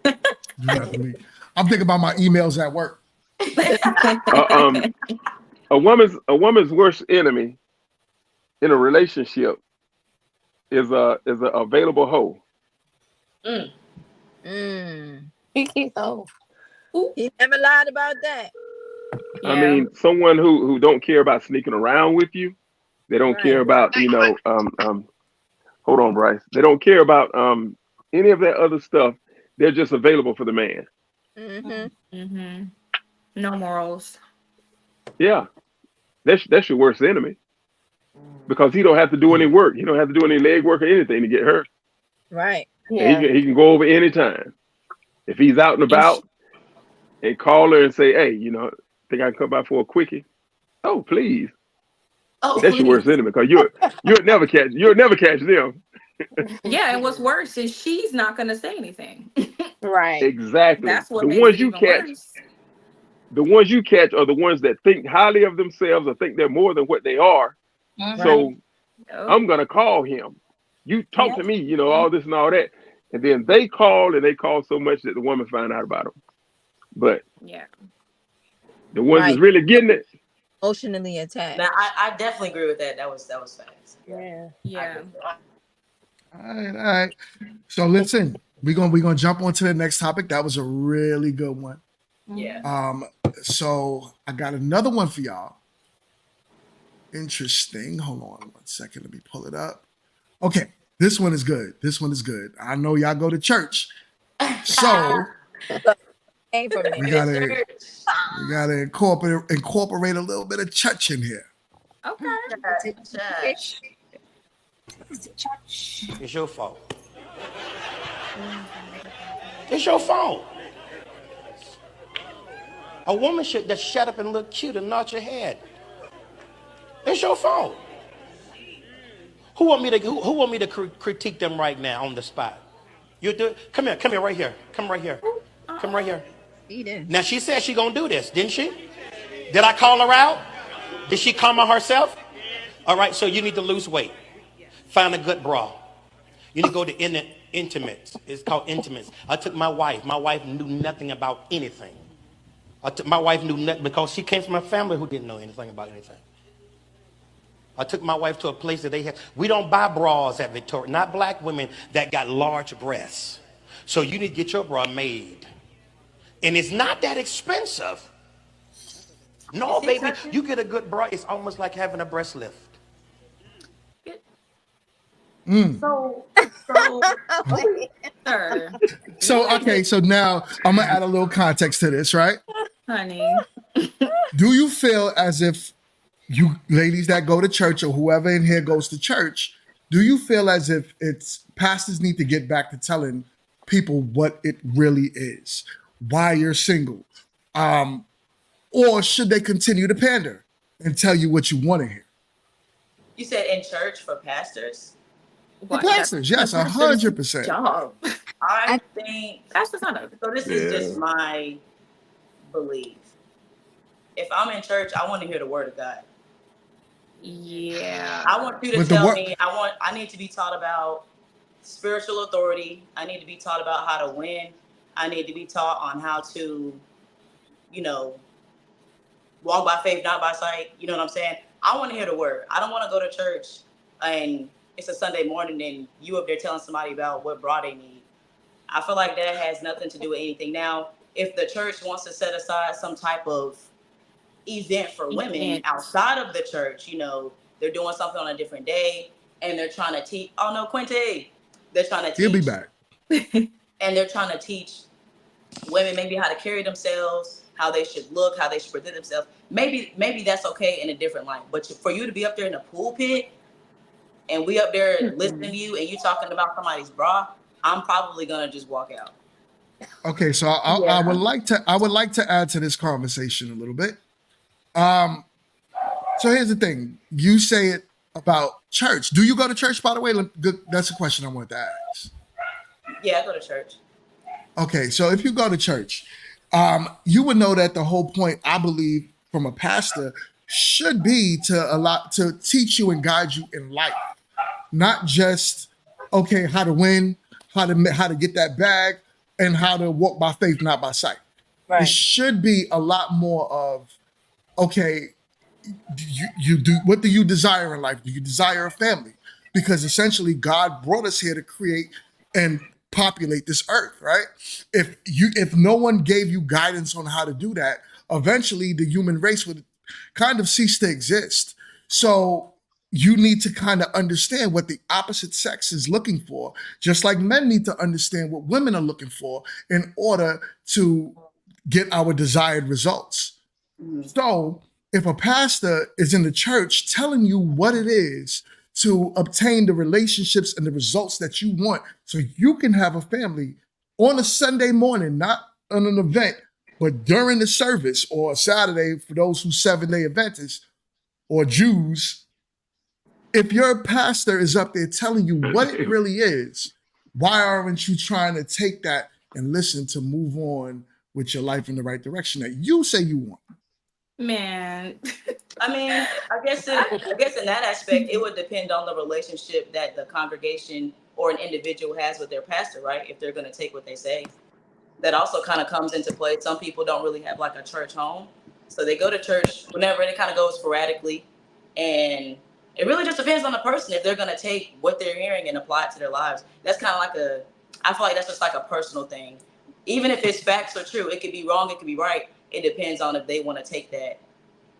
do not delete. I'm thinking about my emails at work. Uh, um, a woman's worst enemy in a relationship is a available hoe. Mm. Mm. Oh, He never lied about that. I Yeah. mean, someone who don't care about sneaking around with you. They don't care Right. about hold on, Bryce. They don't care about any of that other stuff. They're just available for the man. Mm-hmm. Mm-hmm. No morals. Yeah, that's your worst enemy because he don't have to do any work. He don't have to do any leg work or anything to get hurt, Right. and he yeah. can he can go over anytime. If he's out and And sh- about and call her and say, "Hey, think I can come by for a quickie?" Oh, please. Oh, That's your worst please. enemy because you'll never catch them. yeah, and what's worse is she's not gonna say anything. Right. Exactly. That's what makes it even worse. The ones you catch are the ones that think highly of themselves or think they're more than what they are. Mm-hmm. Right. So Yep. I'm gonna call him. You talk Yeah. to me, all this and all that. And then they call and they call so much that the woman find out about them. But Yeah. the ones that's Right. really getting it, Emotionally Now, attached. I definitely agree with that. That was facts. Yeah, Yeah. I agree Yeah. with that. All right, all right. So listen, we're gonna jump on to the next topic. That was a really good one. Yeah. Mhm. Um, so I got another one for y'all. Interesting. Hold on 1 second. Let me pull it up. Okay, this one is good. This one is good. I know y'all go to church, so Came from there. we Good gotta church. we gotta incorporate a little bit of church in here. Okay. Church. It's your fault. It's your fault. A woman should just shut up and look cute and nod your head. It's your fault. Who want me to critique them right now on the spot? You do it. Come here, right here. Come right here. Come right here. He did. Now she said she gonna do this, didn't she? Did I call her out? Did she come on herself? All right, so you need to lose weight. Find a good bra. You need to go to intimates. It's called intimates. I took my wife. My wife knew nothing about anything. My wife knew nothing because she came from a family who didn't know anything about anything. I took my wife to a place that we don't buy bras at Victoria, not black women that got large breasts. So you need to get your bra made. And it's not that expensive. No, Is he baby, Turkish? you get a good bra, it's almost like having a breast lift. So, so who? Sir. So What? okay, so now I'm gonna add a little context to this, right? Honey. Do you feel as if you ladies that go to church or whoever in here goes to church, do you feel as if it's pastors need to get back to telling people what it really is, why you're single, or should they continue to pander and tell you what you want to hear? You said in church for pastors? For What? That's pastors, the yes, pastor's 100%. job. I I think Pastor's not a so. This is yeah. just my belief. If I'm in church, I want to hear the word of God. yeah. I want you to But the tell what? me. I need to be taught about spiritual authority. I need to be taught about how to win. I need to be taught on how to, you know, walk by faith, not by sight. You know what I'm saying? I want to hear the word. I don't want to go to church and it's a Sunday morning and you up there telling somebody about what bra they need. I feel like that has nothing to do with anything. Now, if the church wants to set aside some type of event for women Event. outside of the church, they're doing something on a different day and they're trying to teach. Oh no, Quinte. They're trying to He'll be teach back. and they're trying to teach women maybe how to carry themselves, how they should look, how they should present themselves. Maybe that's okay in a different light. But for you to be up there in the pulpit and we up there listening Mm-mm. to you and you talking about somebody's bra, I'm probably gonna just walk out. Okay, so I Yeah. would like to add to this conversation a little bit. So here's the thing. You say it about church. Do you go to church, by the way? That's a question I want to ask. Yeah, I go to church. Okay, so if you go to church, you would know that the whole point, I believe, from a pastor should be to teach you and guide you in life, not just okay how to win, how to get that bag, and how to walk by faith, not by sight. It Right. should be a lot more of okay, you do what do you desire in life? Do you desire a family? Because essentially God brought us here to create and populate this earth, right? If no one gave you guidance on how to do that, eventually the human race would kind of cease to exist. So you need to kind of understand what the opposite sex is looking for, just like men need to understand what women are looking for in order to get our desired results. Mhm. So, if a pastor is in the church telling you what it is to obtain the relationships and the results that you want so you can have a family on a Sunday morning, not on an event, but during the service or a Saturday for those who 7-day Adventists or Jews, if your pastor is up there telling you what it really is, why aren't you trying to take that and listen to move on with your life in the right direction that you say you want? Man. I mean, I guess in that aspect, it would depend on the relationship that the congregation or an individual has with their pastor, right? If they're going to take what they say, that also kind of comes into play. Some people don't really have like a church home, so they go to church whenever, and it kind of goes sporadically, and it really just depends on the person if they're going to take what they're hearing and apply it to their lives. That's kind of like I feel like that's just like a personal thing. Even if it's facts or true, it could be wrong, it could be right. It depends on if they want to take that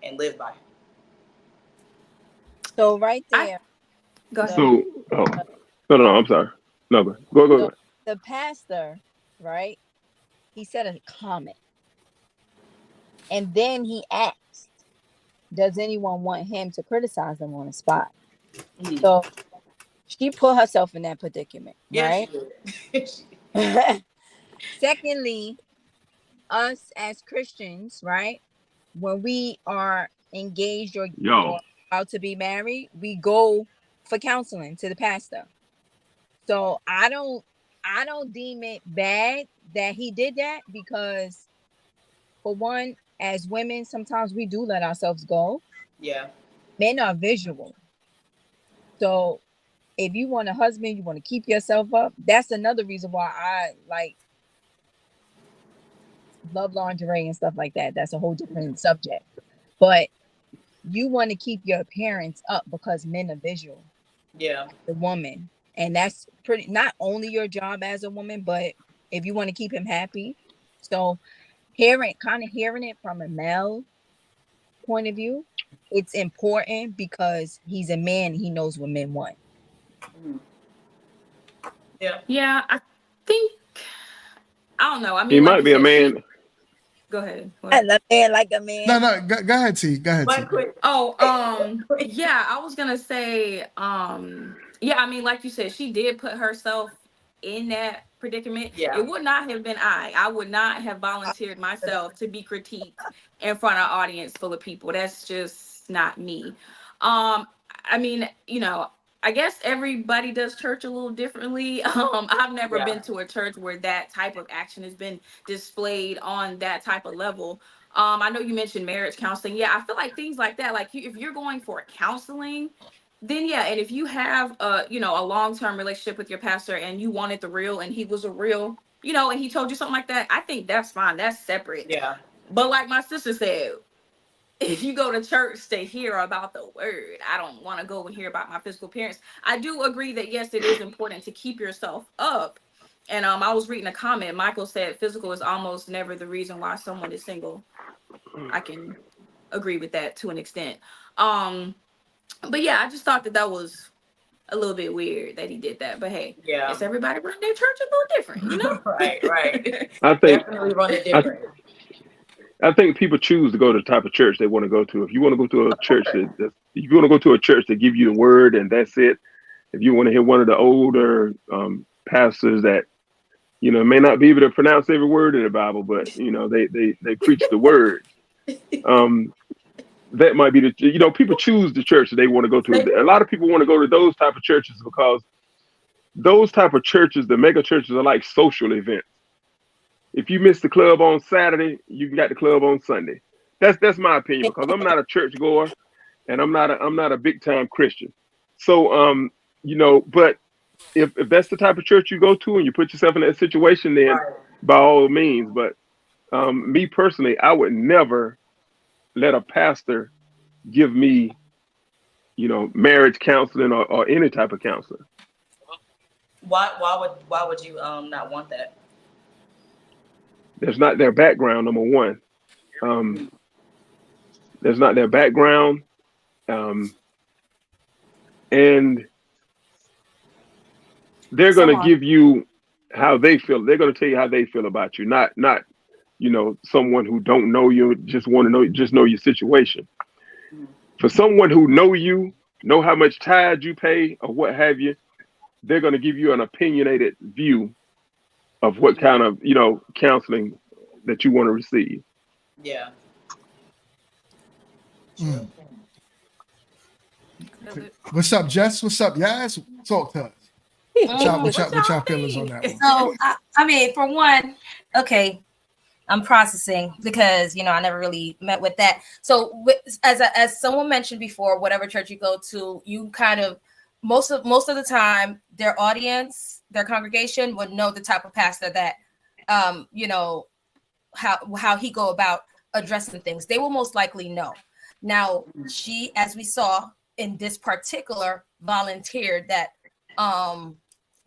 and live by it. So right I there, go the ahead. So, oh, no, I'm sorry. No, go. so the pastor, right? He said a comment, and then he asked, "Does anyone want him to criticize them on the spot?" Mhm. So she put herself in that predicament, Yeah, she right? did. Secondly, us as Christians, right? When we are engaged Yo, or about to be married, we go for counseling to the pastor. So I don't deem it bad that he did that because for one, as women, sometimes we do let ourselves go. Yeah, Men are visual. So if you want a husband, you want to keep yourself up. That's another reason why I like love lingerie and stuff like that. That's a whole different subject. But you want to keep your appearance up because men are visual, yeah, the woman. And that's pretty not only your job as a woman, but if you want to keep him happy. So hearing it from a male point of view, it's important because he's a man, he knows what men want. mhm, yeah. Yeah, I think I don't know. I he mean, like might you be a said, man. go ahead. I What? love man like a No, man. no, go ahead, T. Go ahead, T. But quick, Oh, quick. yeah, I was gonna say, yeah, I mean, like you said, she did put herself in that predicament. It Yeah, would not have been I. I would not have volunteered myself to be critiqued in front of an audience full of people. That's just not me. I mean, I guess everybody does church a little differently. I've never yeah, been to a church where that type of action has been displayed on that type of level. I know you mentioned marriage counseling. Yeah, I feel like things like that. Like if you're going for counseling, then yeah, and if you have a long-term relationship with your pastor and you wanted the real and he was a real, and he told you something like that, I think that's fine. That's separate. yeah, But like my sister said, if you go to church to hear about the word, I don't want to go and hear about my physical appearance. I do agree that yes, it is important to keep yourself up. And I was reading a comment. Michael said physical is almost never the reason why someone is single. I can agree with that to an extent. Um, but yeah, I just thought that was a little bit weird that he did that. But hey, yeah. guess everybody run their church a little different, you Right, right. know? I think Definitely run it I different. I think people choose to go to the type of church they want to go to. If you want to go to a Of church course. if you want to go to a church that give you the word and that's it. If you want to hear one of the older pastors that may not be able to pronounce every word in the Bible, but they preach the word. Um, that might be people choose the church that they want to go to. A lot of people want to go to those type of churches because those type of churches, the mega churches, are like social events. If you miss the club on Saturday, you got the club on Sunday. That's my opinion, because I'm not a church goer and I'm not a big time Christian. So but if that's the type of church you go to and you put yourself in that situation, then by all means. But me personally, I would never let a pastor give me, marriage counseling or any type of counseling. Why would you not want that? That's not their background, number one. That's not their background. And they're going to give you how they feel. They're going to tell you how they feel about you, not someone who don't know you, just want to know your situation. For someone who know how much tithe you pay or what have you, they're going to give you an opinionated view of what kind of counseling that you want to receive. Yeah. What's up, Jess? What's up, Yaz? Talk to us. What y'all feelings on that one? So I mean, for one, okay, I'm processing because I never really met with that. So as someone mentioned before, whatever church you go to, you kind of most of the time their audience, their congregation would know the type of pastor that how he go about addressing things. They will most likely know. Now she, as we saw in this particular, volunteered that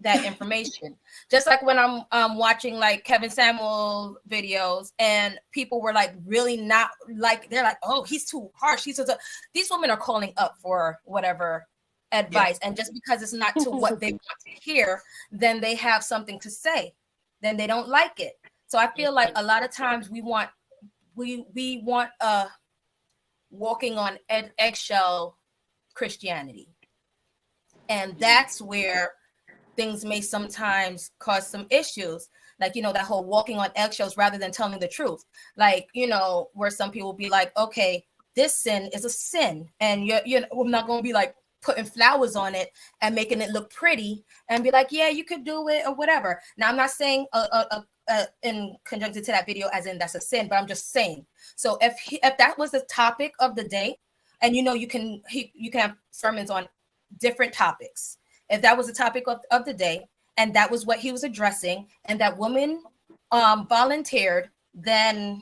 that information. Just like when I'm watching like Kevin Samuel videos and people were like really not like, they're like, oh, he's too harsh. These women are calling up for whatever advice. And just because it's not to what they want to hear, then they have something to say. Then they don't like it. So I feel like a lot of times we want walking on eggshell Christianity. And that's where things may sometimes cause some issues, like that whole walking on eggshells rather than telling the truth, like where some people be like, okay, this sin is a sin, and I'm not going to be like putting flowers on it and making it look pretty and be like, yeah, you could do it or whatever. Now I'm not saying in conjunction to that video as in that's a sin, but I'm just saying, so if that was the topic of the day, and you can have sermons on different topics. If that was the topic of the day and that was what he was addressing and that woman volunteered, then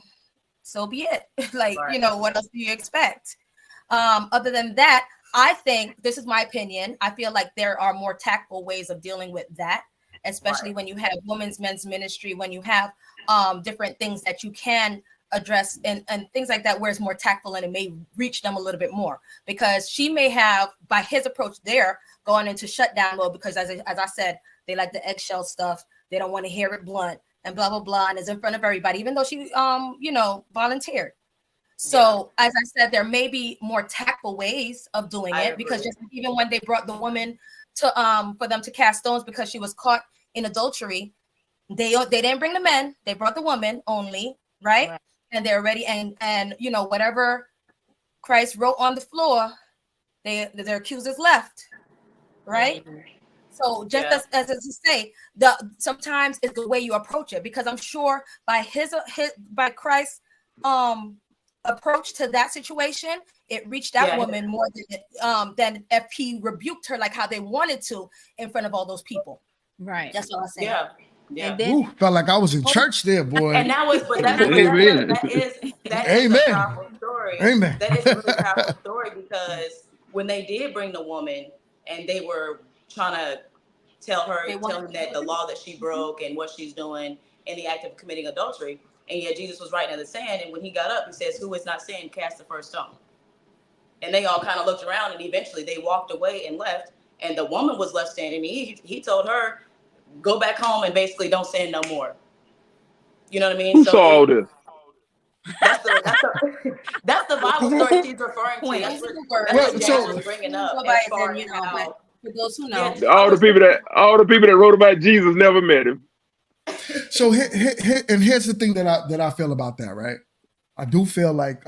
so be it. Like, what else do you expect? Other than that, I think, this is my opinion, I feel like there are more tactful ways of dealing with that, especially when you have women's men's ministry, when you have different things that you can address and things like that, where it's more tactful and it may reach them a little bit more, because she may have, by his approach there, going into shutdown mode, because as I said, they like the eggshell stuff, they don't want to hear it blunt and blah blah blah, and is in front of everybody, even though she volunteered. So as I said, there may be more tactful ways of doing it, because just even when they brought the woman to for them to cast stones because she was caught in adultery, they didn't bring the men, they brought the woman only, right? And they're ready, and whatever Christ wrote on the floor, their accusers left, right? So just as to say, sometimes it's the way you approach it, because I'm sure by by Christ's approach to that situation, it reached that woman more than if he rebuked her like how they wanted to in front of all those people. Right. That's all I'm saying. Yeah. Ooh, felt like I was in church there, boy. And that is Amen. a powerful story. Amen. That is a really powerful story, because when they did bring the woman and they were trying to tell him that the law that she broke and what she's doing in the act of committing adultery, and yet Jesus was writing in the sand, and when he got up, he says, "Who is not sinned, cast the first stone." And they all kind of looked around, and eventually they walked away and left, and the woman was left standing. He told her, go back home and basically don't sin no more. You know what I mean? Who saw all this? That's the Bible story she's referring to. That's what Jazz was bringing up. As far as how, for those who know, all the people that wrote about Jesus never met him. So and here's the thing that I feel about that, right? I do feel like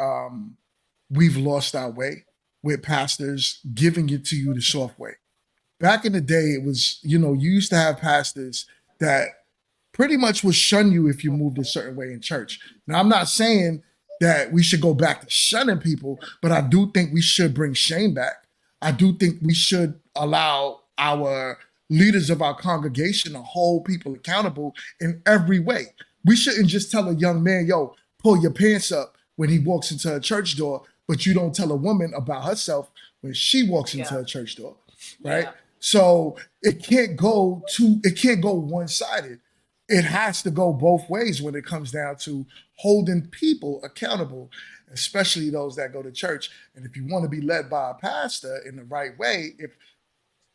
we've lost our way with pastors giving it to you the soft way. Back in the day, it was, you used to have pastors that pretty much will shun you if you moved a certain way in church. Now, I'm not saying that we should go back to shunning people, but I do think we should bring shame back. I do think we should allow our leaders of our congregation to hold people accountable in every way. We shouldn't just tell a young man, yo, pull your pants up when he walks into a church door, but you don't tell a woman about herself when she walks into a church door, right? Yeah. So it can't go one-sided. It has to go both ways when it comes down to holding people accountable, especially those that go to church. And if you want to be led by a pastor in the right way,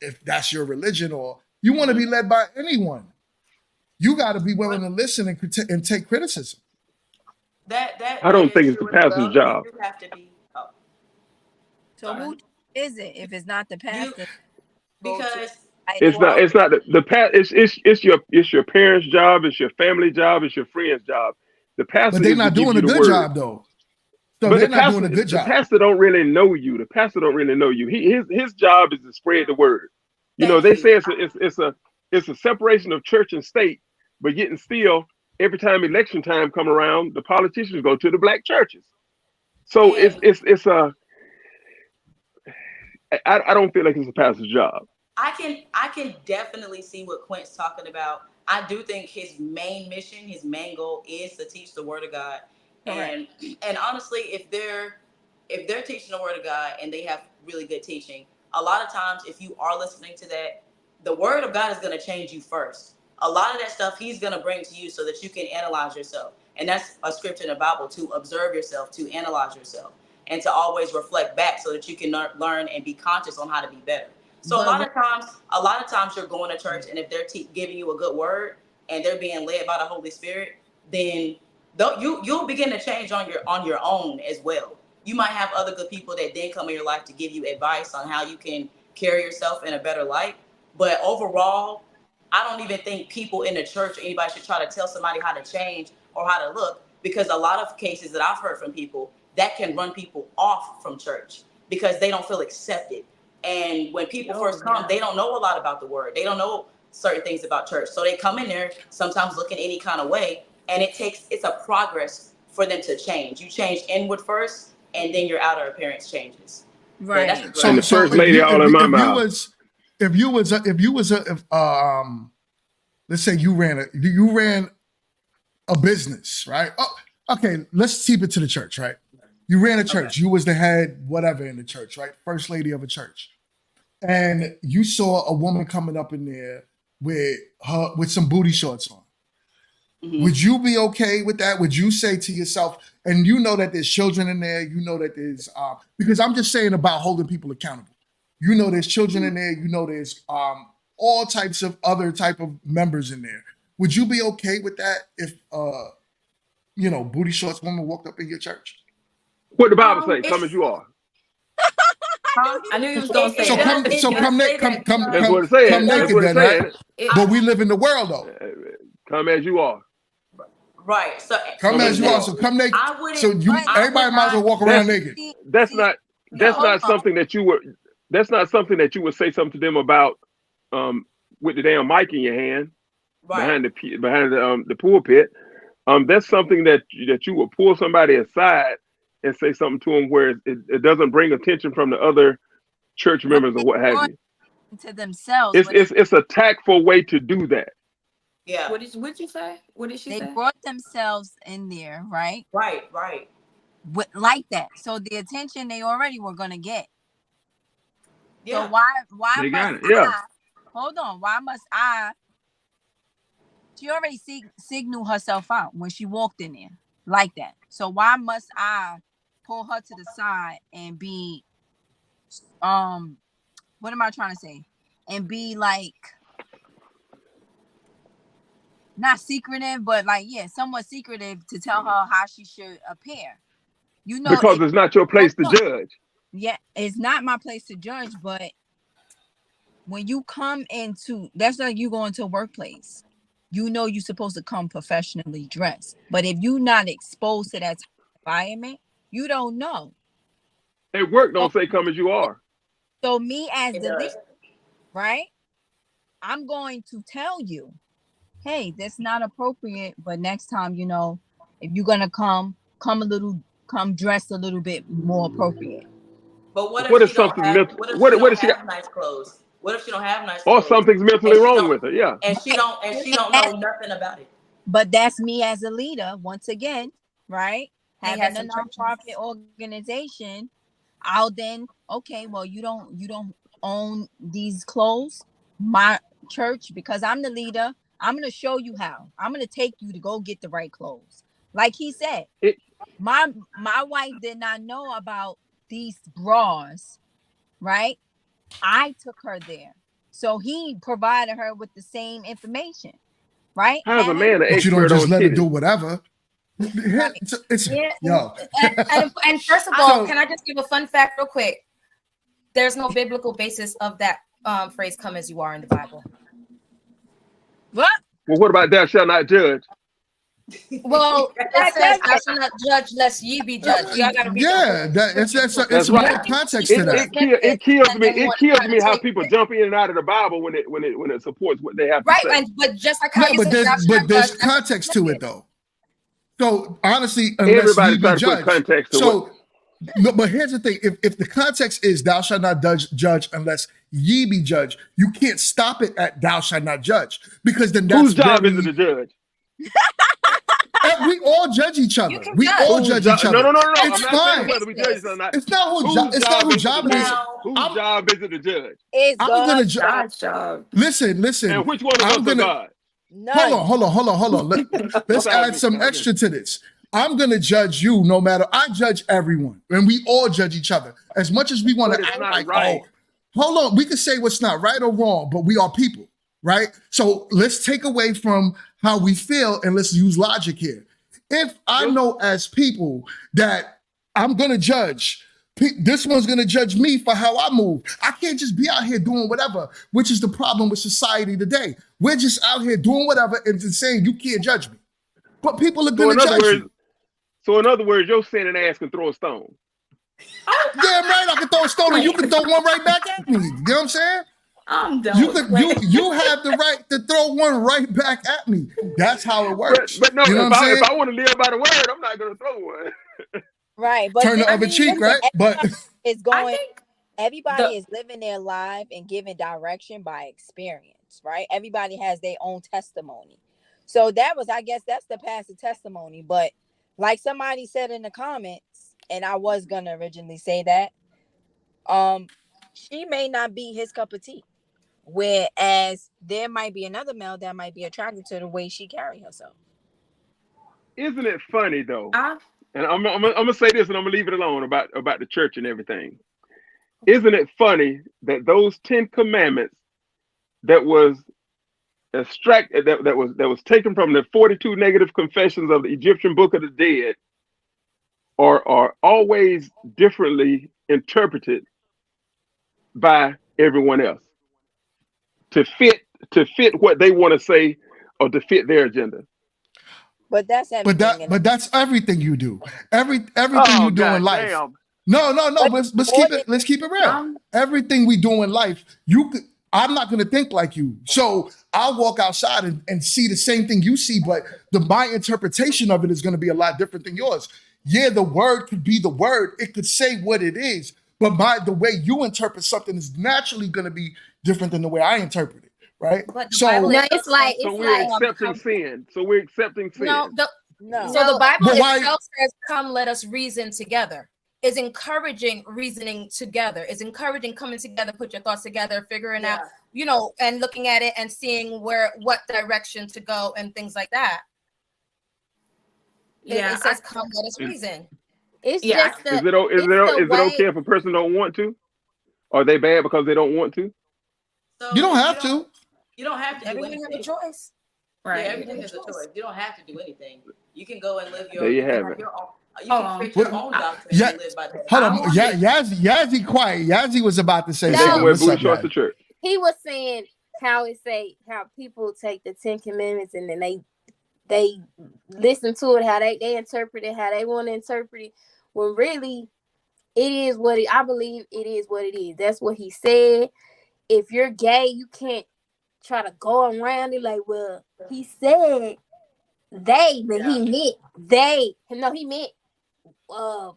if that's your religion, or you want to be led by anyone, you got to be willing to listen and take criticism. That I that don't is think it's the true as pastor's well. You job. do have to be. Oh, So sorry. who is it if it's not the You pastor? Go to because right It's not. well, It's not the past. It's your parents' job. It's your family job. It's your friend's job. The But pastor they're is to not give doing you a the good word. job though. So But they're not doing a good the job. pastor don't really know you. The pastor don't really know you. His job is to spread the word. thank They you. say it's a separation of church and state. But yet and still, every time election time come around, the politicians go to the black churches. So And I don't feel like it's a pastor's job. I can definitely see what Quint's talking about. I do think his main mission, his main goal is to teach the word of God. correct. And honestly, if they're teaching the word of God and they have really good teaching, a lot of times if you are listening to that, the word of God is going to change you first. A lot of that stuff he's going to bring to you so that you can analyze yourself. And that's a scripture in the Bible, to observe yourself, to analyze yourself, and to always reflect back so that you can learn and be conscious on how to be better. So But a lot of times you're going to church, and if they're giving you a good word and they're being led by the Holy Spirit, then you'll begin to change on your own as well. You might have other good people that then come in your life to give you advice on how you can carry yourself in a better light. But overall, I don't even think people in the church or anybody should try to tell somebody how to change or how to look, because a lot of cases that I've heard from people, that can run people off from church because they don't feel accepted. And when people oh first come, yeah, they don't know a lot about the word. They don't know certain things about church. So they come in there sometimes looking any kind of way. And it's a progress for them to change. You change inward first, and then your outer appearance changes. But that's right. just what I And So the think. so first lady all in my if you mouth. was let's say you ran a business, right? Oh, okay, let's keep it to the church, right? You ran a Okay. church. You was the head whatever in the church, right? First lady of a church. And you saw a woman coming up in there with some booty shorts on. Hmm. Would you be okay with that? Would you say to yourself, and you know that there's children in there, you know that there's because I'm just saying about holding people accountable. You know there's children in there, you know there's all types of other type of members in there. Would you be okay with that if booty shorts woman walked up in your church? What the Bible say? Come as It's you are. huh? I knew he was gonna It, say So it that. does come it so does come say naked that That's because what it it said. That's does. naked what it then, right? said. It, But I we live in the world though. Come as you are. right. So Come Come as as you you are. are. So exactly. come naked. I So wouldn't. But I would everybody might as well not. walk around That's naked. that's see, not that's No. hold not on. something that you would that's not something that you would say something to them about um with the damn mic in your hand Right. behind the pulpit. That's something that you would pull somebody aside and say something to them where it doesn't bring attention from the other church But members or they what have brought you. it to themselves. It's What they it's it's a tactful way to do that. Yeah. what'd you say? What did she they say? brought themselves in there, right? Right. Right. Like that. So the attention they already were gonna get. So Yeah. why They must got it. Yeah. I hold on? Why must I? She already signal herself out when she walked in there like that. So why must I pull her to the side and be um what am I trying to say? And be like not secretive, but like yeah, somewhat secretive to tell her how she should appear. You know, Because if it's not your hold place to on. judge. Yeah, it's not my place to judge, but when you come into that's like you go into a workplace. You know you're supposed to come professionally dressed. But if you're not exposed to that type of environment, you don't know. Hey, work don't say come as you are. So me as It the leader, does. right? I'm going to tell you, hey, that's not appropriate. But next time, if you're gonna come dressed a little bit more appropriate. But what if What if she don't something have? mental? What if she What don't if she got? have nice clothes? What if she don't have nice Or clothes? something's And mentally she wrong don't. with her? Yeah. And she don't know nothing about it. But that's me as a leader, once again, right? And he Having has a some churches. nonprofit organization, I'll then, okay, well, you don't own these clothes. My church, because I'm the leader, I'm gonna show you how. I'm gonna take you to go get the right clothes. Like he said, It, my wife did not know about these bras, right? I took her there. So he provided her with the same information, right? how's a man an But you don't expert just on let her do titties? whatever. Right. It's Yeah. yo. And first of all, So can I just give a fun fact real quick? There's no biblical basis of that phrase "come as you are" in the Bible. What? Well, what about thou shalt not judge? Well, it That says, does "Thou it. shalt not judge, lest ye be judged." Y'all got to read the whole yeah, it's That's more right. context to It that. it kill, it kills and me. then It want to kills try me to how take people it. jump in and out of the Bible when it supports what they have to Right, say. but just like how No, you but said, "Thou shalt not there's judge," that's context to it what though. So honestly, unless ye Everybody be try to put judged. context to what. So no, but here's the thing: if the context is "thou shalt not judge unless ye be judged," you can't stop it at "thou shalt not judge" because then Whose that's job is it very. to judge? We all judge each you other. can We all judge Whose judge job? each No, other. no, no, no, no. on I'm It's a not saying fine. whether we judge basis. it or not. It's not who job. Whose It's not job who is it to job it is. judge? Now, Whose I'm. job is it to judge? It's I'm gonna. God's job. God's job. Listen. And which one of I'm us are gonna. God? None. Hold on. Let's Besides add me, some okay. extra to this. I'm gonna judge you no matter. I judge everyone, and we all judge each other as much as we want But to it's act not like, right. oh, hold on. We can say what's not right or wrong, but we are people, right? So let's take away from how we feel and let's use logic here. If I Just know as people that I'm gonna judge. This one's gonna judge me for how I move. I can't just be out here doing whatever, which is the problem with society today. We're just out here doing whatever and just saying you can't judge me. But people are so gonna in other judge words, you. your sinning ass can throw a stone. Damn right, I can throw a stone and you can throw one right back at me. You know what I'm saying? I'm done You with could playing. you have the right to throw one right back at me. That's how it works. But no, You know what if I'm saying? I want to live by the word, I'm not gonna throw one. Right. But Turn the I other mean, cheek, listen, right? But is I going think everybody the is living their life and giving direction by experience, right? Everybody has their own testimony. So I guess that's the passive testimony. But like somebody said in the comments, and I was gonna originally say that, she may not be his cup of tea. Whereas there might be another male that might be attracted to the way she carry herself. Isn't it funny though? I And I'm gonna say this, and I'm gonna leave it alone about the church and everything. Isn't it funny that those 10 commandments that was extracted that was taken from the 42 negative confessions of the Egyptian Book of the Dead are always differently interpreted by everyone else to fit what they want to say or to fit their agenda. But that's everything in that's everything you do. Everything Oh you do in god life. damn. No. but Let's more keep than it. Let's keep it real. um Everything we do in life, you could. I'm not going to think like you, so I'll walk outside and see the same thing you see, but my interpretation of it is going to be a lot different than yours. Yeah, the word could be the word; it could say what it is, but the way you interpret something is naturally going to be different than the way I interpret it, right? But the Bible So, No, itself says, So we're accepting come. sin. So we're accepting No, sin. no. so the Bible but why? itself says, "Come, let us reason together." Is encouraging reasoning together. Is encouraging coming together, put your thoughts together, figuring out, and looking at it and seeing what direction to go and things like that. It says, "Come, let us Is, reason." It's yeah, just is the it it's the is it way. okay if a person don't want to? Are they bad because they don't want to? You so don't have to. you don't have to do Everyone have a anything. choice. Yeah, right. everything is a choice. You don't have to do anything. You can go and live There your. you You can have have it. your own. You Hold can on. create your What? own doctrine Yeah. and live by that. Hold I on. wanted Yazzie, quiet. Yazzie was about to say And they can No, something. wear What's booty up, shorts to Yazzie? church. he was saying how people take the 10 Commandments and then they listen to it how they interpret it how they want to interpret it when really it is what I believe it is what it is. That's what he said. If you're gay, you can't try to go around it like, well, he said they, but he meant they. No, he meant uh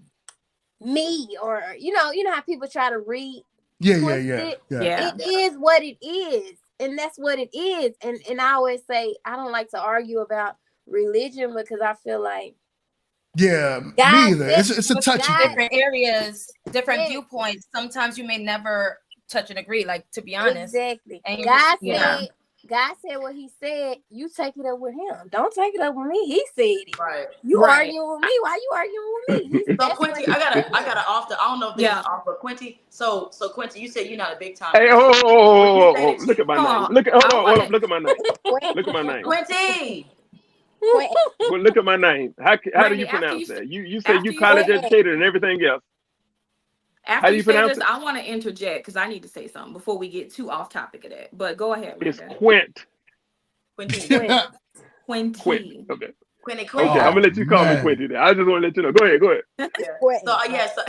me, or you know how people try to read Yeah, yeah, twist yeah, it. yeah. Yeah. It is what it is, and that's what it is. And I always say I don't like to argue about religion because I feel like Yeah, me God either. said, It's a With touchy God, thing. different areas, different yes, viewpoints, sometimes you may never touch and agree, like, to be honest. exactly. And you just, God Yeah. said, God said what He said. You take it up with Him. Don't take it up with me. He said it. Right. You Right. arguing with me? Why you arguing with me? So That's what Quincy, He I said. gotta off the. I don't know if this Yeah. is off, but Quincy. So Quincy, you said you're not a big time Hey, Christian. Would you say that look you, at my Hold name. on. Look at hold I on, want hold on. to. Look at my name. Quint, Look at my name. Quincy? Quint, Well, look at my name. How do Brandy, you after pronounce you that? You say after you you college say Quint. educated and everything else. How after do you you say pronounce this, it? I want to interject because I need to say something before we get too off topic of that. But go ahead, It's Randa. Quint. Quinty. Quint. Quint. Quinty. Okay. Quinty Okay. I'm Quint. Oh gonna let you call me man. Quinty there. I just want to let you know. Go ahead. Go ahead. Yeah. So Quint. yeah. So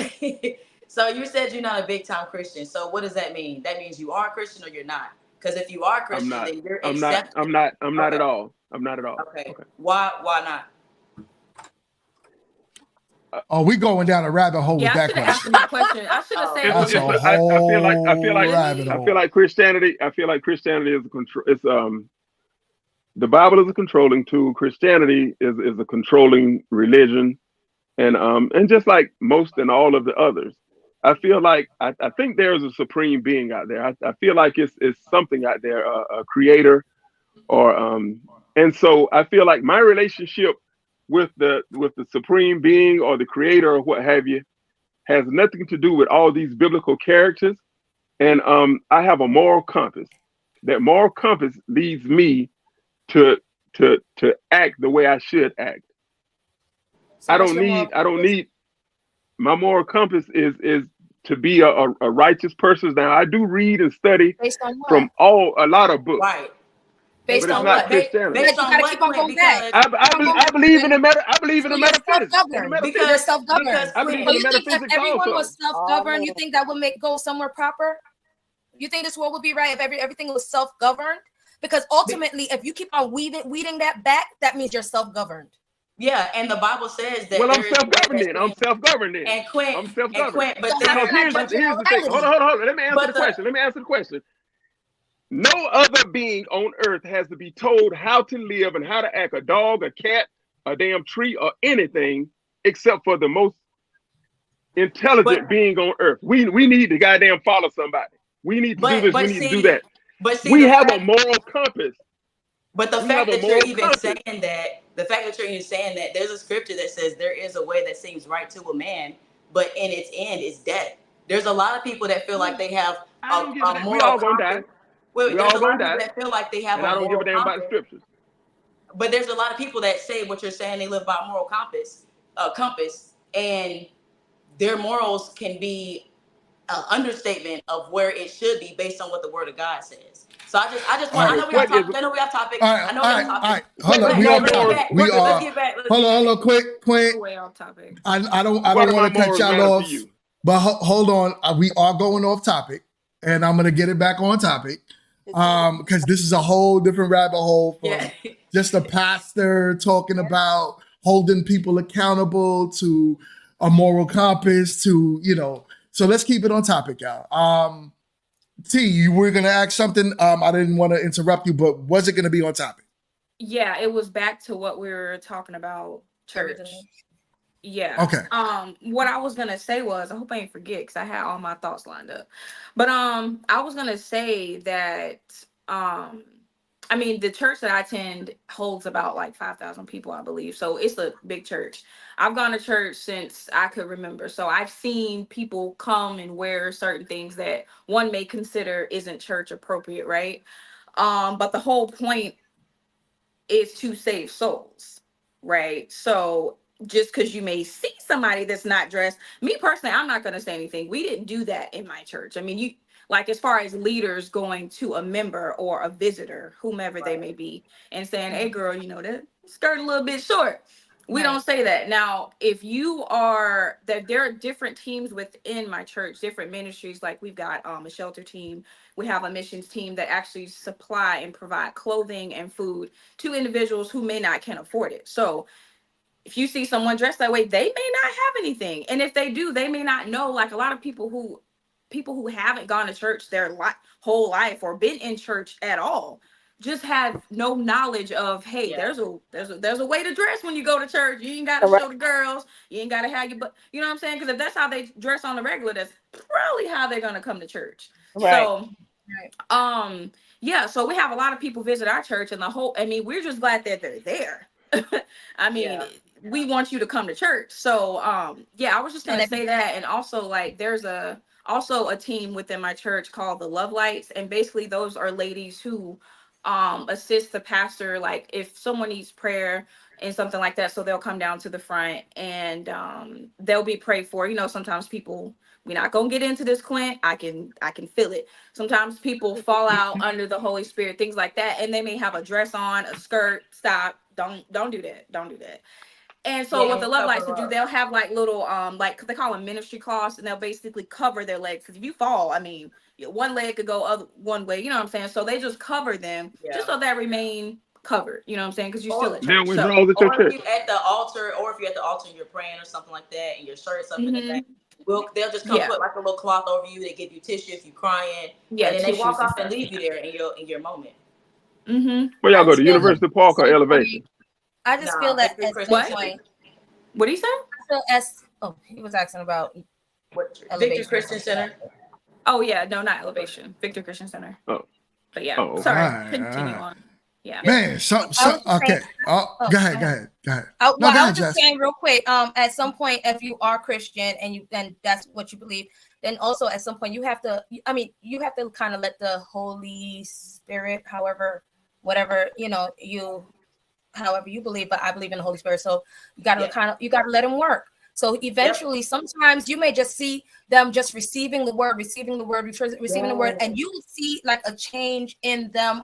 so you said you're not a big time Christian. So what does that mean? That means you are a Christian or you're not. Because if you are a I'm Christian, not. then you're I'm not. accepted. I'm not. I'm not Okay. at all. I'm not at all. Okay. Okay. Why not? Oh, we going down a rabbit hole with Yeah, I that should have answered question. my question. I should have Oh, said, That's was a It's. it? I feel like. I feel whole like. Let rabbit me. I feel hole. like Christianity. I feel like Christianity is a control. It's. The Bible is a controlling tool. Christianity is a controlling religion, and just like most and all of the others, I feel like I think there is a supreme being out there. I feel like it's something out there, a creator, or and so I feel like my relationship with the supreme being or the creator or what have you has nothing to do with all these biblical characters, and I have a moral compass. That moral compass leads me to to act the way I should act. So what's your moral I don't compass? need my moral compass is to be a righteous person. Now I do read and study Based on what? from a lot of books, right. but Based Based it's on on not what? what? Christianity. Based You on gotta what, keep on Quint? going back. Because Keep on going I back, believe in Quinn. I believe in So the you're metaphysics. In the self-governed. You're because metaphysics. self-governed. I believe in So the Quint. you think if metaphysics everyone also. was Oh self-governed, you man. think that would go somewhere proper? You think this world would be right if everything was self-governed? Because ultimately, if you keep on weeding that back, that means you're self-governed. Yeah, and the Bible says that Well, I'm there is a way self-governed that then. I'm seems self-governed then. and Quint I'm and self-governed. Quint, So but how Because there, can I here's but judge the thing. Hold your on, morality? hold on. Let me answer but the the question. Let me answer the question. No other being on earth has to be told how to live and how to act. A dog, a cat, a damn tree, or anything, except for the most but intelligent being on earth. We need to goddamn follow somebody. We need to do this. We but need to do that. see We the have a fact. moral compass. But the We have fact a that you're moral even compass. saying that, the fact that you're even saying that, there's a scripture that says there is a way that seems right to a man, but in its end is death. There's a lot of people that feel like they have I don't give a a damn. We moral all gonna die. compass. Wait, We there's all a lot gonna of people die. that feel like they have And a I don't give a moral damn about the compass, scriptures. but there's a lot of people that say what you're saying they live by a moral compass, and their morals can be an understatement of where it should be based on what the Word of God says. So I just All want. I right. know we off What is topic. I know we off topic. All right, I know we all off right, all topic. right. Hold what up. are We my off Let's get morals? topic. back. We What Let's are. get back. Let's Hold get on, back. hold on, quick. Way off topic. I What don't do want my to cut morals y'all matter to off, you? but hold on. We are going off topic, and I'm gonna get it back on topic. Because this is a whole different rabbit hole Yeah. from just a pastor talking about holding people accountable to a moral compass to So let's keep it on topic, y'all. T, you were gonna ask something. I didn't want to interrupt you, but was it gonna be on topic? Yeah, it was back to what we were talking about, Originally. church. Yeah. Okay. What I was gonna say was, I hope I ain't forget because I had all my thoughts lined up. But I was gonna say that I mean the church that I attend holds about like 5,000 people, I believe. So it's a big church. I've gone to church since I could remember. So I've seen people come and wear certain things that one may consider isn't church appropriate, right? But the whole point is to save souls, right? So just because you may see somebody that's not dressed, me personally, I'm not going to say anything. We didn't do that in my church. I mean, you like as far as leaders going to a member or a visitor, whomever they Right. may be, and saying, "Hey, girl, that skirt a little bit short." We don't say that. Now, if you are there are different teams within my church, different ministries. Like we've got a shelter team, we have a missions team that actually supply and provide clothing and food to individuals who may not can afford it. So if you see someone dressed that way, they may not have anything. And if they do, they may not know. Like a lot of people who haven't gone to church their whole life or been in church at all just have no knowledge of, hey, Yeah. there's a way to dress when you go to church. You ain't got to Right. show the girls, you ain't got to have your, but you know what I'm saying? Because if that's how they dress on the regular, that's probably how they're gonna come to church. Right. So yeah, so we have a lot of people visit our church, and I mean, we're just glad that they're there. I mean, Yeah. we want you to come to church. So yeah, I was just And gonna if say that. And also, like, there's also a team within my church called the Love Lights, and basically those are ladies who assist the pastor, like if someone needs prayer and something like that, so they'll come down to the front, and they'll be prayed for. You know, sometimes people, we're not gonna get into this, Clint, I can feel it. Sometimes people fall out under the Holy Spirit, things like that, and they may have a dress on, a skirt. Stop, don't do that, don't do that. And so what Yeah, the Love Lights to cover do, up. they'll have like little like they call them ministry cloths, and they'll basically cover their legs, because if you fall, I mean, one leg could go one way, you know what I'm saying? So they just cover them just Yeah. so that remain covered, you know what I'm saying? Because you're still Or at Then church. with So draws at your or if church. you at the altar, or if you're at the altar and you're praying or something like that, and your shirt's up in the hmm back, they'll just come yeah, put like a little cloth over you. They give you tissue if you're crying, yeah, and then they walk tissues and off and stuff. leave you there in your moment. hmm Where y'all I go to just feel that University Park or at some Elevation? point, I just feel Nah, that Victory at Christian some What? Center. point, What do you say? I feel as oh, he was asking about What Victory elevation or Christian something like Center? that. Oh yeah, no, not Elevation, Victor Christian Center. Oh, But yeah, oh, All okay. sorry, right, all continue right. on. Yeah. Yeah. Man, I was just saying. okay. Oh, Oh, go go ahead, go ahead. ahead, go ahead. No, Well, go I ahead, was just Jess. saying real quick. At some point, if you are Christian and that's what you believe, then also at some point you have to. I mean, you have to kind of let the Holy Spirit, whatever however you believe. But I believe in the Holy Spirit, so Yeah. you got to let him work. So Yep. eventually, sometimes you may just see them just receiving the word, receiving the word, and Yes. you will see like a change in them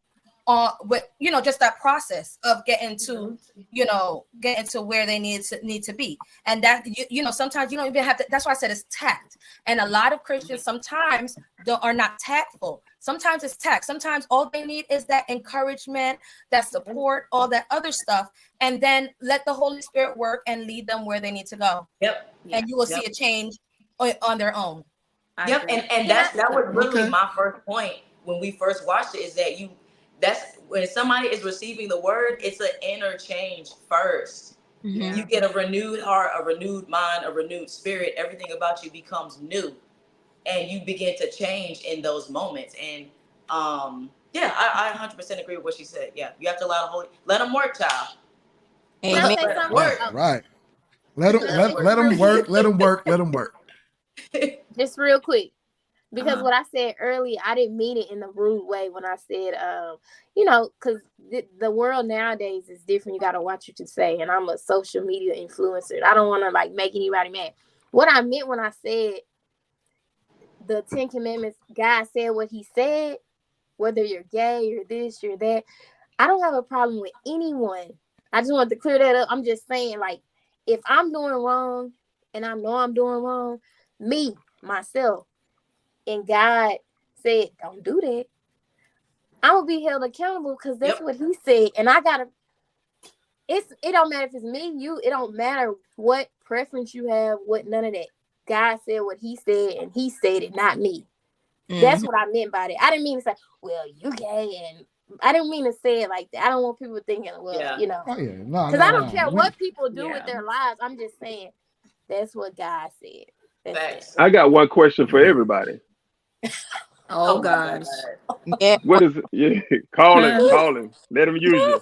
with just that process of getting to Mhm. where they need to be. And that sometimes you don't even have to. That's why I said it's tact. And a lot of Christians sometimes are not tactful. Sometimes it's tact. Sometimes all they need is that encouragement, that support, all that other stuff, and then let the Holy Spirit work and lead them where they need to go, Yep. Yeah. and you will Yep. see a change on their own. I Yep, agree. and Can I? that was literally Okay. my first point when we first watched it, is that that's when somebody is receiving the word, it's an inner change first. Mhm. You get a renewed heart, a renewed mind, a renewed spirit. Everything about you becomes new, and you begin to change in those moments. And yeah, I 100% agree with what she said. Yeah, you have to let them work, child. Can I Amen. say Let them something? Right, work. Oh, right. Let them can I Let them say let this work. them real quick? work. Let them work. Let them work. Just real quick. Because Uh-huh. what I said earlier, I didn't mean it in a rude way when I said, because the world nowadays is different. You got to watch what you say. And I'm a social media influencer. I don't want to like make anybody mad. What I meant when I said the 10 Commandments, God said what he said, whether you're gay or this, you're that, I don't have a problem with anyone. I just want to clear that up. I'm just saying, like, if I'm doing wrong and I know I'm doing wrong, myself, and God said, don't do that, I'm gonna be held accountable because that's Yep. what he said. And I gotta, it don't matter if it's me, you, it don't matter what preference you have, what none of that. God said what he said, and he said it, not me. That's what I meant by that. I didn't mean to say, well, you gay, and I didn't mean to say it like that. I don't want people thinking, well, Yeah. Oh yeah, no, because I no, don't no. care what people do with Yeah. their lives. I'm just saying that's what God said. That's it. Facts. I got one question for Yeah. everybody. Oh Oh my gosh. God. Yeah. What is yeah? Call him. Let him use you.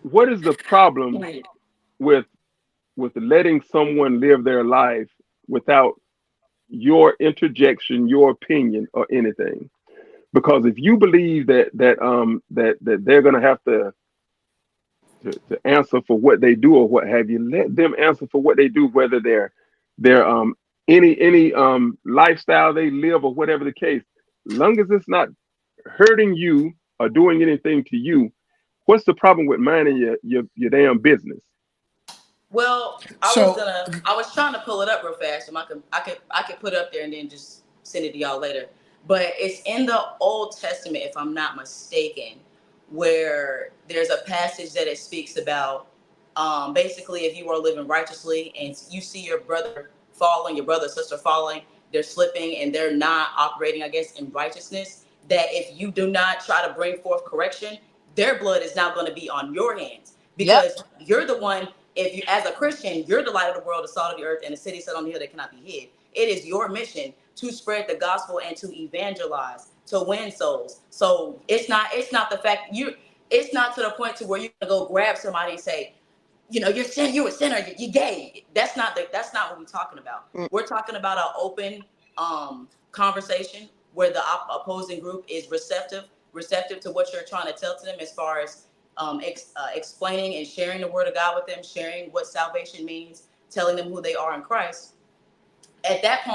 What is the problem with letting someone live their life without your interjection, your opinion, or anything? Because if you believe that they're gonna have to answer for what they do or what have you, let them answer for what they do, whether they're any lifestyle they live or whatever the case, long as it's not hurting you or doing anything to you. What's the problem with minding your damn business? Well, So I was trying to pull it up real fast, and I could put it up there and then just send it to y'all later. But it's in the Old Testament, if I'm not mistaken, where there's a passage that it speaks about, basically, if you are living righteously and you see your brother falling, your brother or sister falling, they're slipping and they're not operating, I guess, in righteousness, that if you do not try to bring forth correction, their blood is now going to be on your hands, Yep. because you're the one. If you, as a Christian, you're the light of the world, the salt of the earth, and the city set on the hill that cannot be hid. It is your mission to spread the gospel and to evangelize, to win souls. So it's not the fact it's not to the point to where you're gonna go grab somebody and say, you're a sinner, you're gay. That's not what we're talking about. We're talking about an open conversation where the opposing group is receptive to what you're trying to tell to them, as far as explaining and sharing the word of God with them, sharing what salvation means, telling them who they are in Christ. At that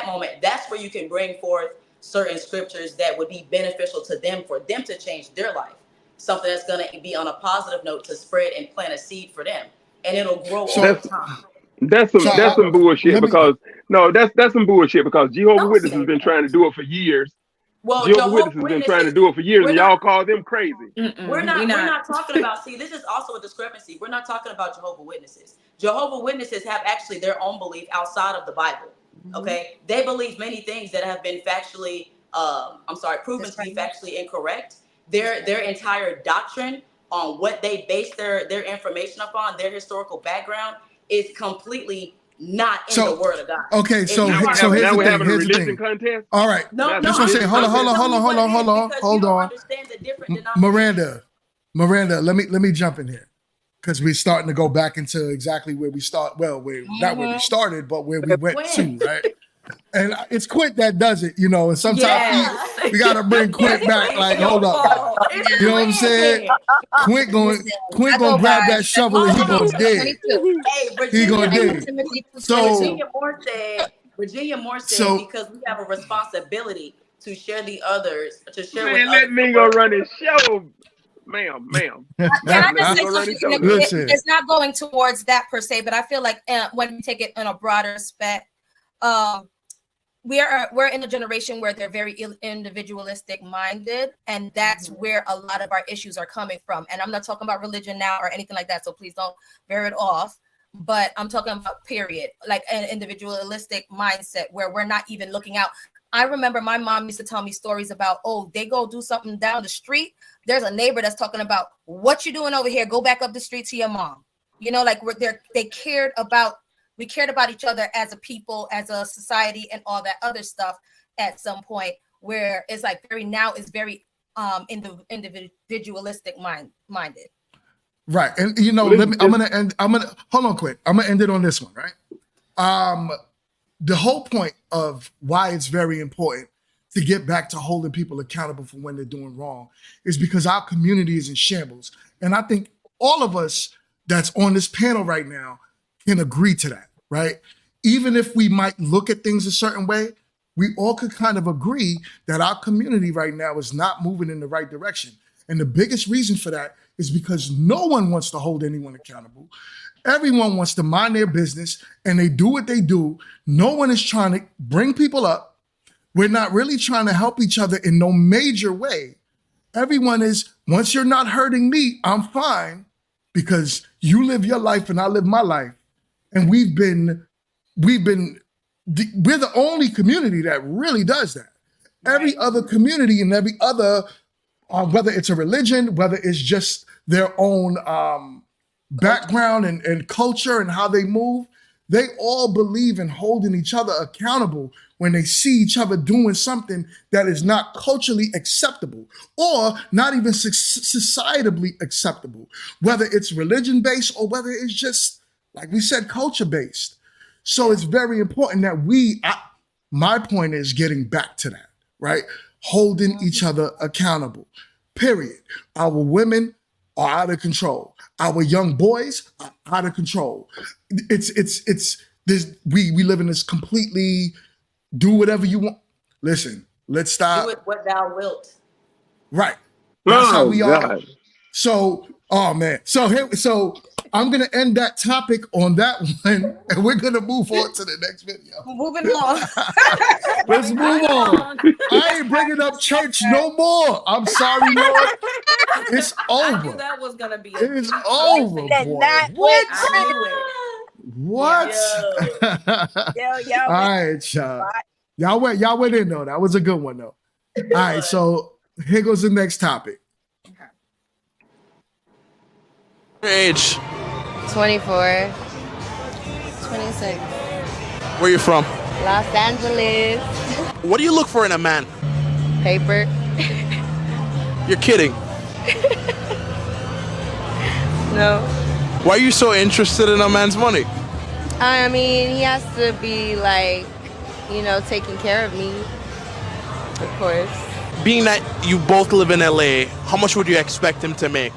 moment, that's where you can bring forth certain scriptures that would be beneficial to them, for them to change their life. Something that's going to be on a positive note to spread and plant a seed for them, and it'll grow over so That's time. so that's some bullshit let me. because no, that's some bullshit because Jehovah Don't Witnesses has say been that. trying to do it for years. Well, Jehovah Jehovah Witnesses has been trying to Witnesses, do it for years, we're and not y'all call them crazy. Mm-mm, we we're not. not talking about, see, this is also a discrepancy. We're not talking about Jehovah Witnesses. Jehovah Witnesses have actually their own belief outside of the Bible. Mhm. Okay, they believe many things that have been factually proven to be Disclaimer. factually incorrect. Their entire doctrine on what they base their information upon, their historical background, is completely not in the So word of God. okay, If you are so here's Now the we're thing. having a Here's the religion thing. contest. All right, no, That's a no, that's what I'm saying. religion Hold on, hold contest. on, telling hold you on, hold what on, it hold is, on, because you hold don't on. understand the different denominations. Miranda, let me jump in here, because we're starting to go back into exactly where we start. Well, not where we started, but where we went Quinn. to, right? And it's Quint that does it, and sometimes Yeah. Yes. we got to bring It's Quint back. Like, hold your up now. fault. It's You know what I'm saying? Quinn. Quint going Listen, Quint I gonna go grab by that Second shovel and he Hold gonna on. Timothy dig. 2:22. Hey, He gonna Second dig. Timothy So 2:22. Virginia Moore said, so because we have a responsibility to share the others, to share with Man, let others the Mingo word. run his show, ma'am. Can I Let just say Mingo run his something? show And now. listen. it's not going towards that per se, but I feel like when we take it in a broader aspect, um, we're in a generation where they're very individualistic minded, and that's where a lot of our issues are coming from. And I'm not talking about religion now or anything like that, so please don't bear it off. But I'm talking about period, like an individualistic mindset where we're not even looking out. I remember my mom used to tell me stories about, oh, they go do something down the street. There's a neighbor that's talking about, what you doing over here? Go back up the street to your mom. Like they cared about, we cared about each other as a people, as a society, and all that other stuff at some point, where it's like very individualistic minded. Right. And Well, I'm gonna hold on quick. I'm gonna end it on this one, right? Um the whole point of why it's very important to get back to holding people accountable for when they're doing wrong is because our community is in shambles. And I think all of us that's on this panel right now can agree to that, right? Even if we might look at things a certain way, we all could kind of agree that our community right now is not moving in the right direction. And the biggest reason for that is because no one wants to hold anyone accountable. Everyone wants to mind their business and they do what they do. No one is trying to bring people up. We're not really trying to help each other in no major way. Everyone is, once you're not hurting me, I'm fine because you live your life and I live my life. And we've been, we're the only community that really does that. Every other community and every other, whether it's a religion, whether it's just their own background and culture and how they move, they all believe in holding each other accountable when they see each other doing something that is not culturally acceptable or not even societally acceptable, whether it's religion based or whether it's just, like we said, culture based. So it's very important that my point is getting back to that, right? Holding each other accountable, period. Our women are out of control. Our young boys are out of control. It's this, we live in this completely do whatever you want. Listen, let's Do stop. it what thou wilt. Right. That's how Oh we are. God. So, oh man. So I'm gonna end that topic on that one, and we're gonna move on to the next video. Moving along. Let's move on. I ain't bringing up church no more. I'm sorry, Lord. It's I knew over. that was gonna be a It's deep over, conversation. That boy. not What? went I knew it. What? Yo, All y'all went right, y'all went in though. That was a good one though. All right, so here goes the next topic. Your age? 24, 26. Where you from? Los Angeles. What do you look for in a man? Paper. You're kidding. No. Why are you so interested in a man's money? I mean, he has to be like, taking care of me. Of course. Being that you both live in LA, how much would you expect him to make?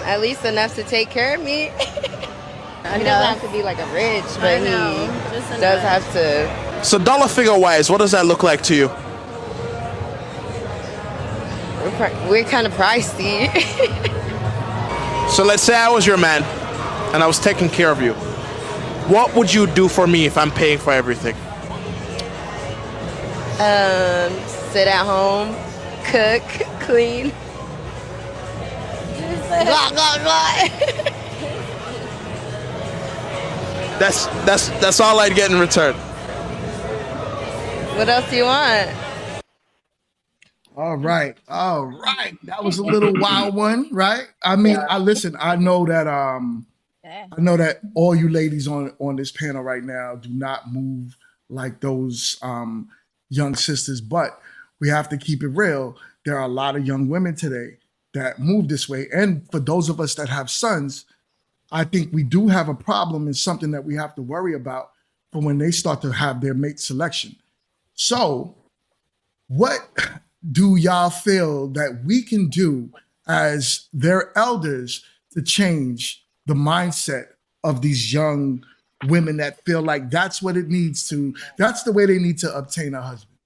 At least enough to take care of me. He doesn't have to be like a rich, but he does have to. So dollar figure wise, what does that look like to you? We're kind of pricey. So let's say I was your man and I was taking care of you. What would you do for me if I'm paying for everything? Sit at home, cook, clean. Blah, blah, blah. That's all I'd get in return. What else do you want? All right. That was a little wild one, right? I mean, I know that all you ladies on this panel right now do not move like those young sisters, but we have to keep it real. There are a lot of young women today that move this way. And for those of us that have sons, I think we do have a problem and something that we have to worry about for when they start to have their mate selection. So, what do y'all feel that we can do as their elders to change the mindset of these young women that feel like that's the way they need to obtain a husband?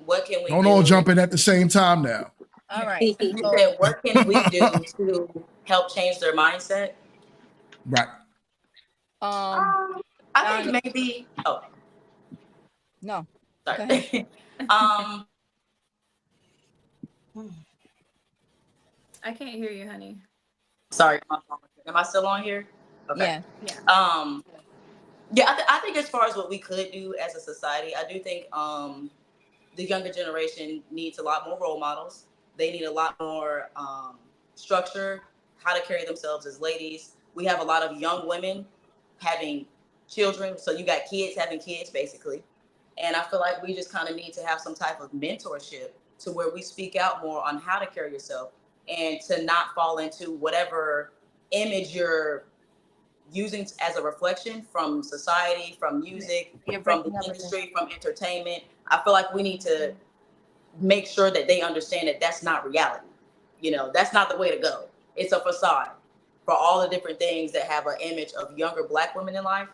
What can we Don't do? all jump in at the same time now. All right. You said, what can we do to help change their mindset? Right. I think maybe. Oh, No. sorry. I can't hear you, honey. Sorry. Am I still on here? Okay. Yeah. I think as far as what we could do as a society, I do think the younger generation needs a lot more role models. They need a lot more structure, how to carry themselves as ladies. We have a lot of young women having children. So you got kids having kids, basically. And I feel like we just kind of need to have some type of mentorship to where we speak out more on how to carry yourself and to not fall into whatever image you're using as a reflection from society, from music, from the industry, from entertainment. I feel like we need to make sure that they understand that that's not reality. That's not the way to go. It's a facade for all the different things that have an image of younger Black women in life.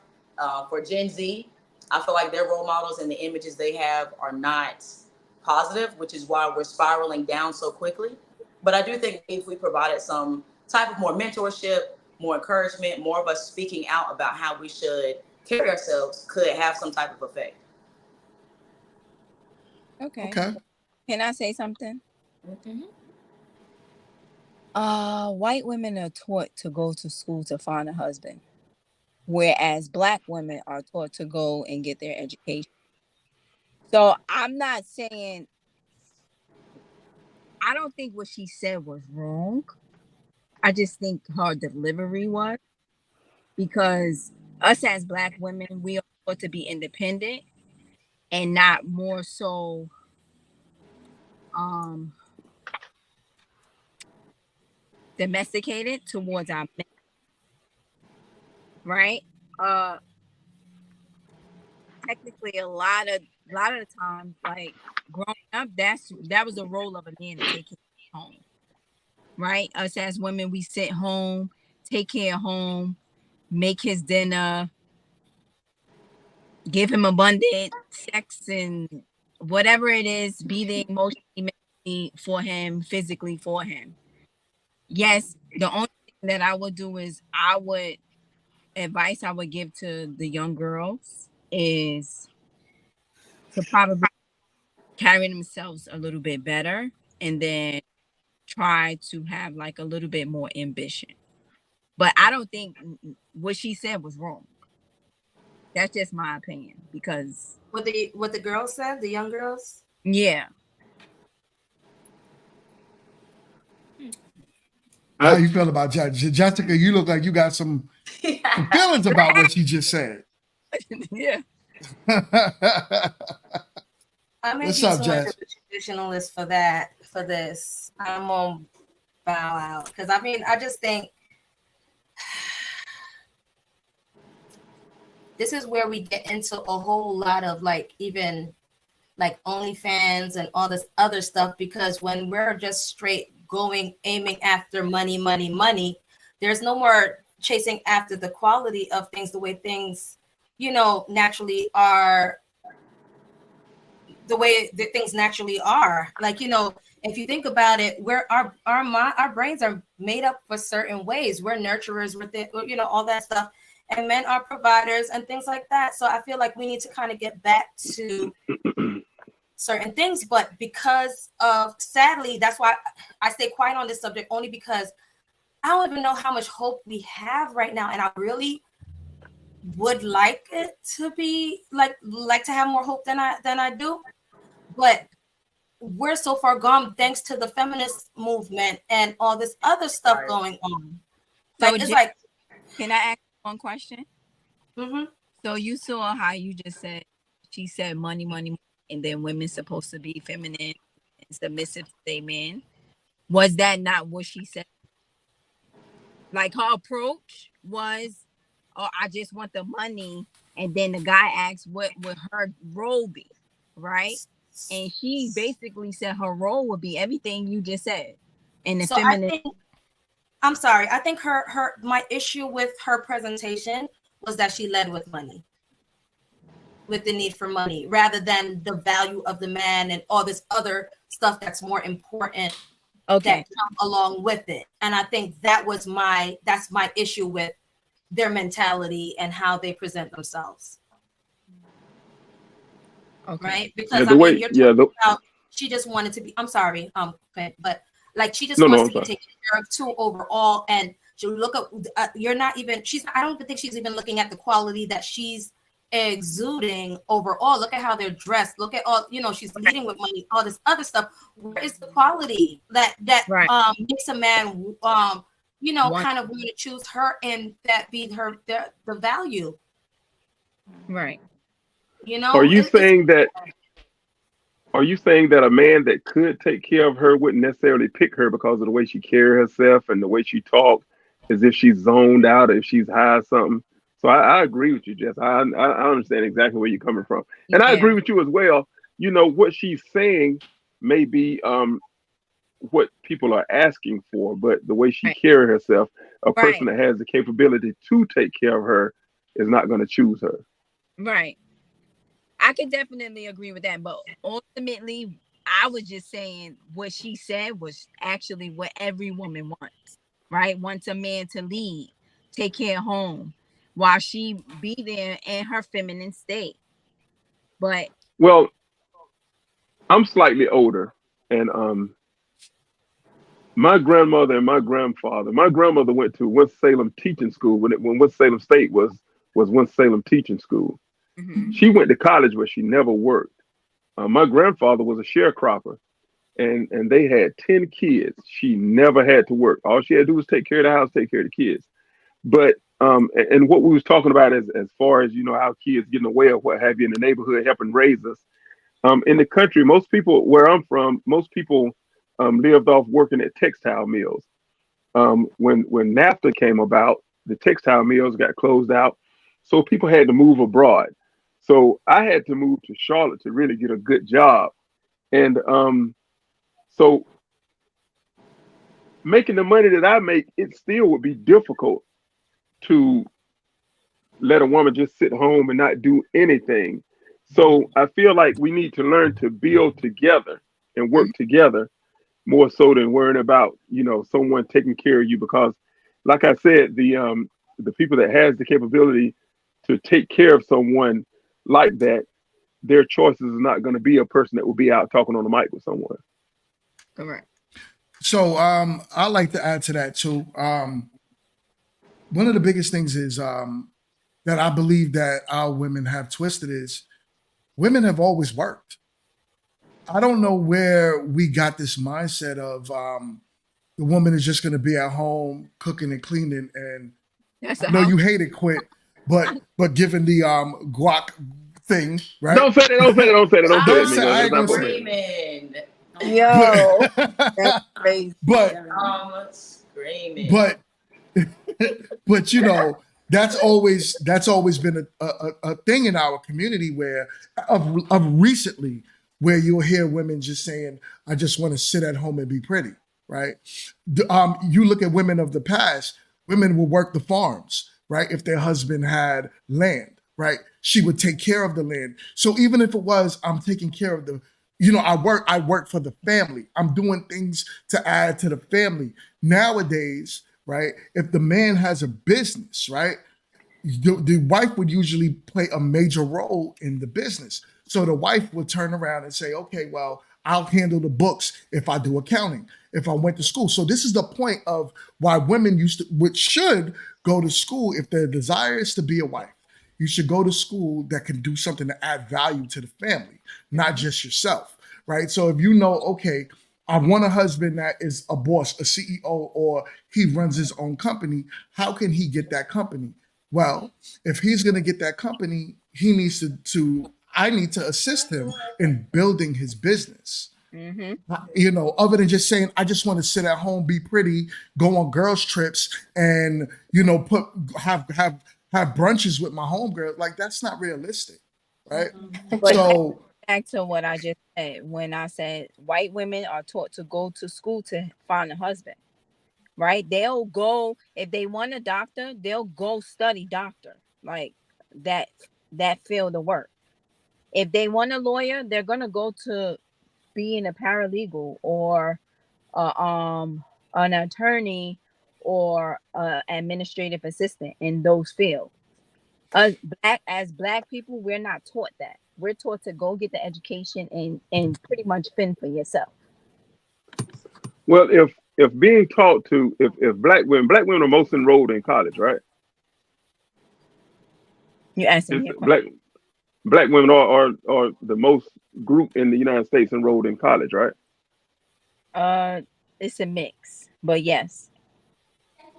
For Gen Z, I feel like their role models and the images they have are not positive, which is why we're spiraling down so quickly. But I do think if we provided some type of more mentorship, more encouragement, more of us speaking out about how we should carry ourselves could have some type of effect. Okay. Okay. Can I say something? Mm-hmm. White women are taught to go to school to find a husband, whereas Black women are taught to go and get their education. So I'm not saying, I don't think what she said was wrong. I just think her delivery was, because us as Black women, we are taught to be independent and not more so domesticated towards our men, right? Technically, a lot of the times, like growing up, that was the role of a man, to take care of home, right? Us as women, we sit home, take care of home, make his dinner, give him abundant sex and whatever it is, be the emotionally, emotionally for him, physically for him. Yes, the only thing that I would do is advice I would give to the young girls is to probably carry themselves a little bit better and then try to have like a little bit more ambition. But I don't think what she said was wrong. That's just my opinion because What the girls said, the young girls. yeah. How you feel about Jessica? You look like you got some feelings about what she just said. Yeah. I may What's be up, too much of Jess? a traditionalist for this. I'm gonna bow out because I mean I just think this is where we get into a whole lot of like even like OnlyFans and all this other stuff because when we're just straight going aiming after money, money, money, there's no more chasing after the quality of things, the way things, naturally are, the way that things naturally are. Like, if you think about it, our brains are made up for certain ways. We're nurturers with it, all that stuff. And men are providers and things like that. So I feel like we need to kind of get back to certain things, but because of sadly, that's why I stay quiet on this subject, only because I don't even know how much hope we have right now, and I really would like it to be like to have more hope than I do, but we're so far gone thanks to the feminist movement and all this other stuff going on. So Like it's like, can I ask one question? mm-hmm. So you saw how you just said she said money, money, money, and then women's supposed to be feminine and submissive to their men. Was that not what she said? Like her approach was, "Oh, I just want the money," and then the guy asked, "What would her role be?" Right? And she basically said her role would be everything you just said, and the So feminine. I'm sorry. I think my issue with her presentation was that she led with money, with the need for money, rather than the value of the man and all this other stuff that's more important that come along with it. And I think that's my issue with their mentality and how they present themselves. Okay. Right? Because you're talking about she just wanted to be, I'm sorry, but like she just wants to be taken care of too overall. And she look at you're not even I don't even think she's even looking at the quality that she's exuding overall. Look at how they're dressed. Look at all, she's leading with money, all this other stuff. Where is the quality that makes a man kind of want to choose her and that be the value? Right. Are you saying that a man that could take care of her wouldn't necessarily pick her because of the way she carries herself and the way she talks, as if she's zoned out, if she's high or something? So I agree with you, Jess. I understand exactly where you're coming from, and I agree with you as well. What she's saying may be what people are asking for, but the way she carries herself, a person that has the capability to take care of her is not going to choose her. Right. I could definitely agree with that, but ultimately, I was just saying what she said was actually what every woman wants, right? Wants a man to lead, take care of home, while she be there in her feminine state. But well, I'm slightly older, and my grandmother and my grandfather. My grandmother went to Winston-Salem teaching school when Winston-Salem State was Winston-Salem teaching school. mm-hmm. She went to college, but she never worked. My grandfather was a sharecropper, and they had 10 kids. She never had to work. All she had to do was take care of the house, take care of the kids. But and what we was talking about as far as how kids get in the way of what have you in the neighborhood helping raise us. In the country, most people where I'm from, most people lived off working at textile mills. When NAFTA came about, the textile mills got closed out, so people had to move abroad. So I had to move to Charlotte to really get a good job, and so making the money that I make, it still would be difficult to let a woman just sit home and not do anything. So I feel like we need to learn to build together and work together more so than worrying about someone taking care of you. Because, like I said, the people that has the capability to take care of someone like that, their choices is not going to be a person that will be out talking on the mic with someone. Correct. So I like to add to that too. One of the biggest things is that I believe that our women have twisted is women have always worked. I don't know where we got this mindset of the woman is just going to be at home cooking and cleaning, and That's I a know house. you hate it, quit, but given the guac thing, right? Don't say that. Don't say that. Don't say that. Don't say Don't that, say Mingo. I That's ain't not gonna supposed say, to. Screaming. Oh my Yo, that's but crazy. but screaming. but but that's always been a thing in our community where of recently where you'll hear women just saying, I just want to sit at home and be pretty, right? You look at women of the past, women will work the farms, right? If their husband had land, right? She would take care of the land. So even if it was, I'm taking care of I work for the family. I'm doing things to add to the family. Nowadays, right? If the man has a business, right? The wife would usually play a major role in the business. So the wife would turn around and say, okay, well, I'll handle the books if I do accounting, if I went to school. So this is the point of why women which should go to school if their desire is to be a wife. You should go to school that can do something to add value to the family, not just yourself, right? So if you know, okay, I want a husband that is a boss, a CEO, or he runs his own company. How can he get that company? Well, if he's going to get that company, he needs I need to assist him in building his business. Mm-hmm. Other than just saying, I just want to sit at home, be pretty, go on girls' trips, and put have brunches with my homegirl. Like that's not realistic, right? But that So back to what I just said when I said white women are taught to go to school to find a husband, right? They'll go if they want a doctor, they'll go study doctor, like that that field of work. If they want a lawyer, they're gonna go to being a paralegal or uh, um an attorney or administrative assistant in those fields. Us black people, we're not taught that. We're taught to go get the education and pretty much fend for yourself. Well, if being taught to, if black women are most enrolled in college, right? You asking Just me a question? black women are the most group in the United States enrolled in college, right? Uh, it's a mix, but yes.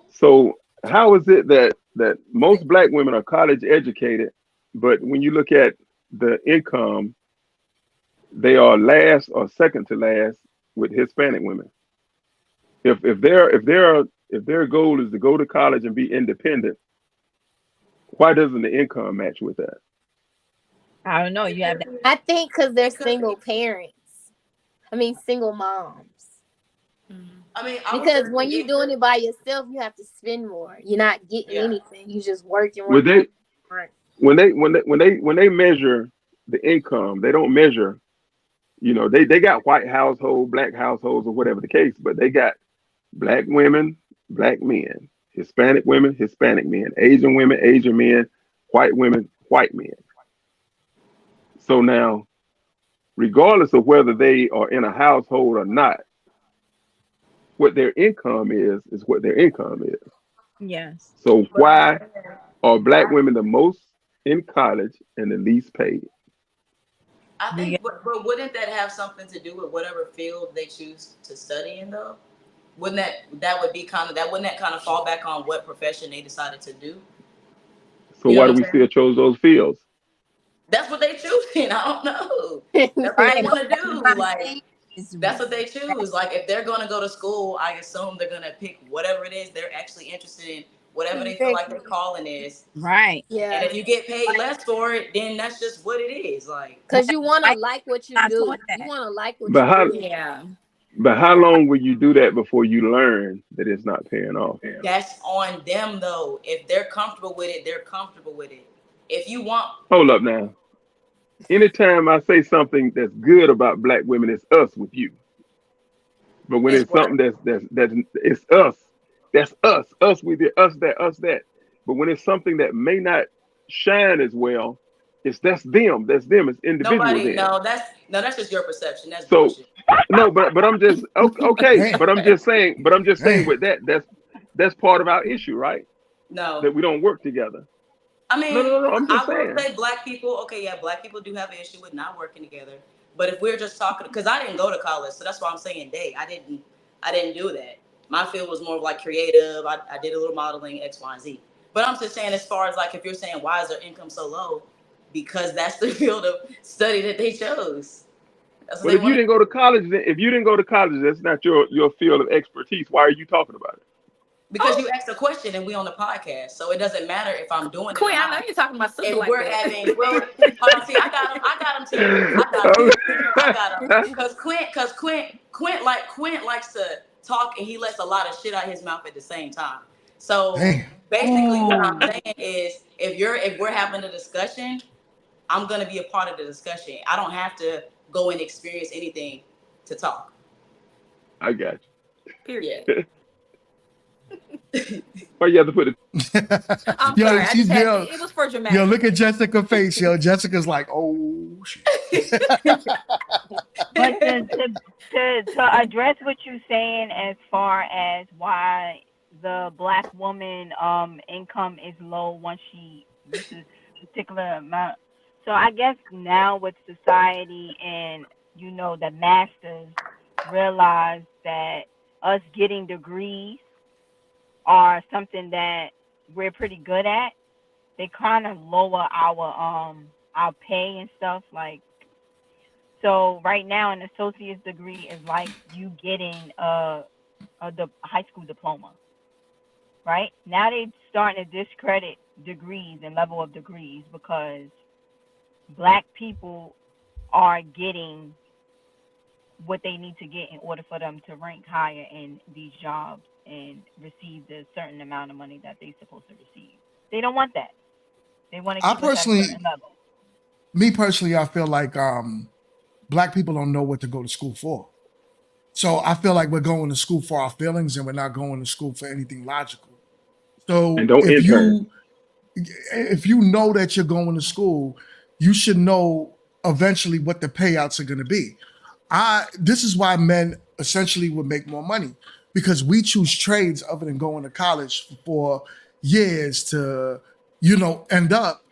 So how is it that most black women are college educated, but when you look at the income, they are last or second to last with Hispanic women? If their goal is to go to college and be independent, why doesn't the income match with that? I don't know. You have that. I think because they're single parents. I mean, single moms. I mean, I would say Because when you're doing it by yourself, you have to spend more. You're not getting yeah. anything. You just working, Would working, they working. Right. when they measure the income, they don't measure, they got white household, black households, or whatever the case, but they got black women, black men, Hispanic women, Hispanic men, Asian women, Asian men, white women, white men. So now, regardless of whether they are in a household or not, what their income is what their income is. Yes. So But I'm why saying, are black women the most in college and the least paid? I You think, get but wouldn't that have something to do with whatever field they choose to study in, though? Wouldn't that would be kind of that? Wouldn't that kind of fall back on what profession they decided to do? So You know why what do I'm we still saying? chose those fields? That's what they choosing. I don't know. That's what they right, want but to what do. I'm Like saying is that's what they choose. that's Like if they're going to go to school, I assume they're going to pick whatever it is they're actually interested in, whatever they feel like their Exactly. calling is. right. And Yeah. if you get paid less for it, then that's just what it is. Like Right. Because you want to I like what you not do. taught You that. want to like what But you how do. Yeah. but how long will you do that before you learn that it's not paying off? that's on them though. If they're comfortable with it, they're comfortable with it. If you want, Hold up now. Anytime I say something that's good about black women, it's us with you. But when It's it's something that's it's us, that's us we did us that. But when it's something that may not shine as well, it's that's them, it's individual nobody. then. That's just your perception. That's So bullshit. no, but I'm just okay, Damn, but I'm just saying damn. with that's part of our issue, right? No, That we don't work together. I No, mean, no, no, no. I'm just I will saying. say black people. Okay, yeah, black people do have an issue with not working together. But if we're just talking, because I didn't go to college, so that's why I'm saying day. I didn't do that. My field was more of like creative. I did a little modeling, X, Y, and Z. But I'm just saying, as far as like, if you're saying why is their income so low, because that's the field of study that they chose. That's what Well, they if you want to. didn't go to college, then if you didn't go to college, that's not your field of expertise. Why are you talking about it? Because you asked a question and we on the podcast, so it doesn't matter if I'm doing it or Queen, I know not. you're talking to my sister If like we're that. having, well, see, I got him, T. I got him. I got him. Quint likes to talk and he lets a lot of shit out his mouth at the same time. So Damn. basically, what I'm Ooh. saying is, if we're having a discussion, I'm gonna be a part of the discussion. I don't have to go and experience anything to talk. I got Yeah. Period. you. Why you have to put it? I'm Yo, sorry. I just she's had to. yo, It was for yo, dramatic look at effect. Jessica's face, yo. Jessica's like, oh shit. But to address what you're saying as far as why the black woman income is low once she reaches a particular amount. So I guess now with society and the masters realize that us getting degrees are something that we're pretty good at. They kind of lower our pay and stuff like. So right now, an associate's degree is like you getting a high school diploma, right? Now they're starting to discredit degrees and level of degrees because black people are getting what they need to get in order for them to rank higher in these jobs and receive the certain amount of money that they're supposed to receive. They don't want that. They want to I keep us at a personally, certain level. me personally, I feel like black people don't know what to go to school for. So I feel like we're going to school for our feelings and we're not going to school for anything logical. And So don't intern. if you know that you're going to school, you should know eventually what the payouts are going to be. I This is why men essentially would make more money because we choose trades other than going to college for years to, end up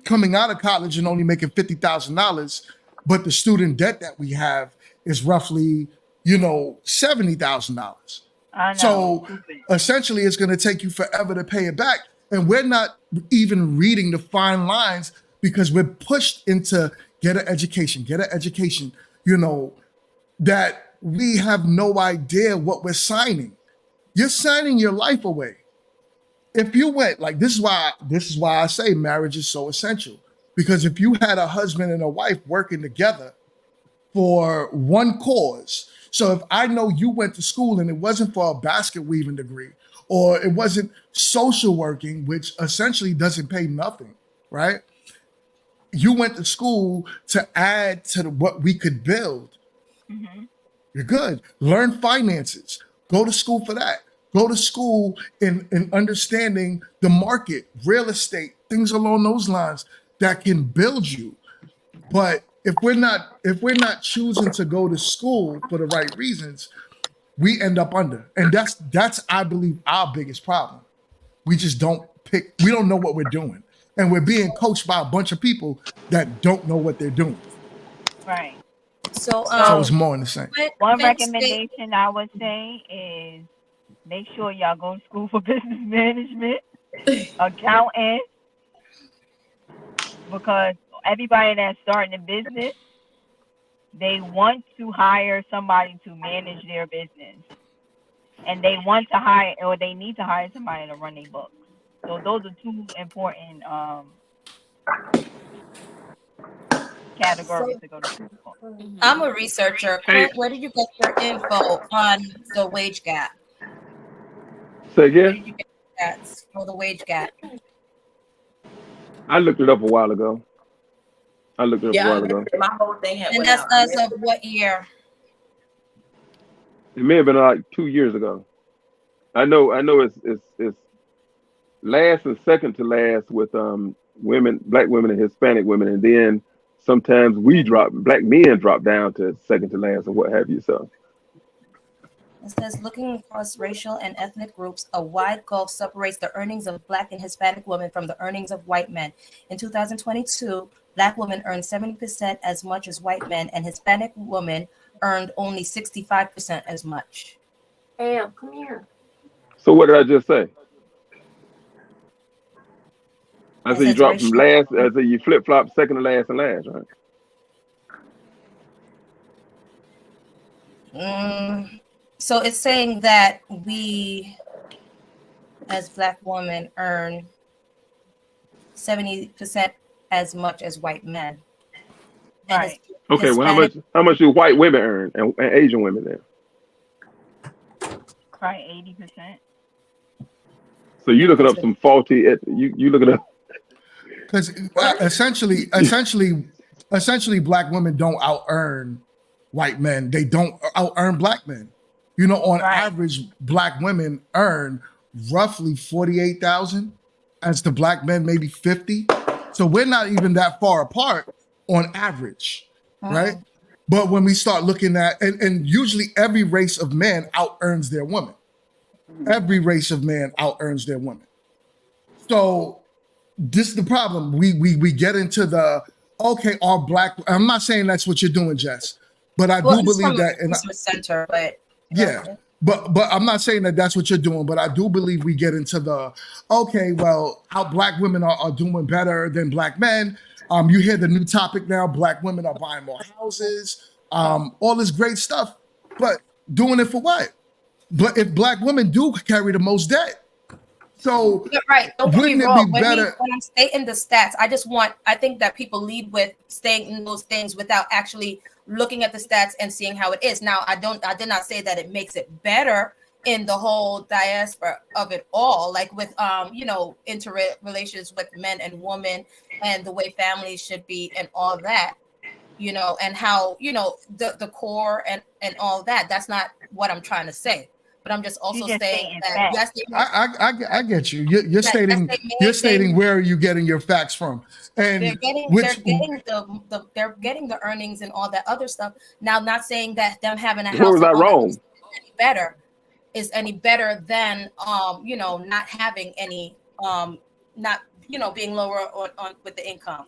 coming out of college and only making $50,000, but the student debt that we have is roughly, $70,000. I know, it's So stupid. essentially, it's going to take you forever to pay it back. And we're not even reading the fine lines because we're pushed into get an education, that we have no idea what we're signing. You're signing your life away. If you went like this is why I say marriage is so essential. Because if you had a husband and a wife working together for one cause. So if I know you went to school and it wasn't for a basket weaving degree, or it wasn't social working, which essentially doesn't pay nothing, right? You went to school to add to what we could build. Mhm. You're good. Learn finances. Go to school for that. Go to school in understanding the market, real estate, things along those lines that can build you. But if we're not choosing to go to school for the right reasons, we end up under. And that's I believe our biggest problem. We don't know what we're doing. And we're being coached by a bunch of people that don't know what they're doing. Right. So So it's So more than the same. one Quint State. recommendation I would say is make sure y'all go to school for business management, accounting, because everybody that's starting a business, they want to hire somebody to manage their business. And they want to hire or they need to hire somebody to run their books. So those are two important categories So to go to school for. I'm Mhm. a researcher. Hey, Quint, where did you get your info on the wage gap? say Where again. did you get that for the wage gap? I looked it up a while ago. I looked it up a Yeah, while ago. my whole thing had And went that's out. as of what year? It may have been like 2 years ago. I know it's last and second to last with women, black women and Hispanic women, and then sometimes black men drop down to second to last or what have you. So It says, looking across racial and ethnic groups, a wide gulf separates the earnings of Black and Hispanic women from the earnings of white men. In 2022, Black women earned 70% as much as white men, and Hispanic women earned only 65% as much. Damn, come here. so what did I just say? I It said you says drop from racial. last. I said you flip flop second to last and last, right? So it's saying that we, as Black women, earn 70% as much as white men. And Right. Okay, well Hispanic, how much do white women earn and Asian women then? Probably 80%. So you looking up some faulty you looking up. Because essentially, black women don't out earn white men. They don't out earn black men. You know, on Right. average, black women earn roughly 48,000, as the black men maybe 50. So we're not even that far apart on average, right? But when we start looking at, and usually every race of man out earns their woman. Every race of man out earns their woman. So this is the problem. We get into the okay, all black. I'm not saying that's what you're doing, Jess, but I well, do he's believe from that. a research center, but Yeah, but I'm not saying that that's what you're doing, but I do believe we get into the okay, well, how black women are doing better than black men. You hear the new topic now: black women are buying more houses, all this great stuff, but doing it for what? But if black women do carry the most debt, so you're right. Don't get me wouldn't it be wrong. better? When I'm stating the stats, I think that people lead with staying in those things without actually looking at the stats and seeing how it is. Now, I did not say that it makes it better in the whole diaspora of it all, like with interrelations with men and women and the way families should be and all that, and how, the core and all that. That's not what I'm trying to say. But I'm just also just saying stating that facts. yes, I get you. You're yes, stating where are you getting your facts from, they're and getting which they're getting the earnings and all that other stuff. Now, not saying that them having a Where house was and I all that wrong? is any better than not having any not being lower on with the income.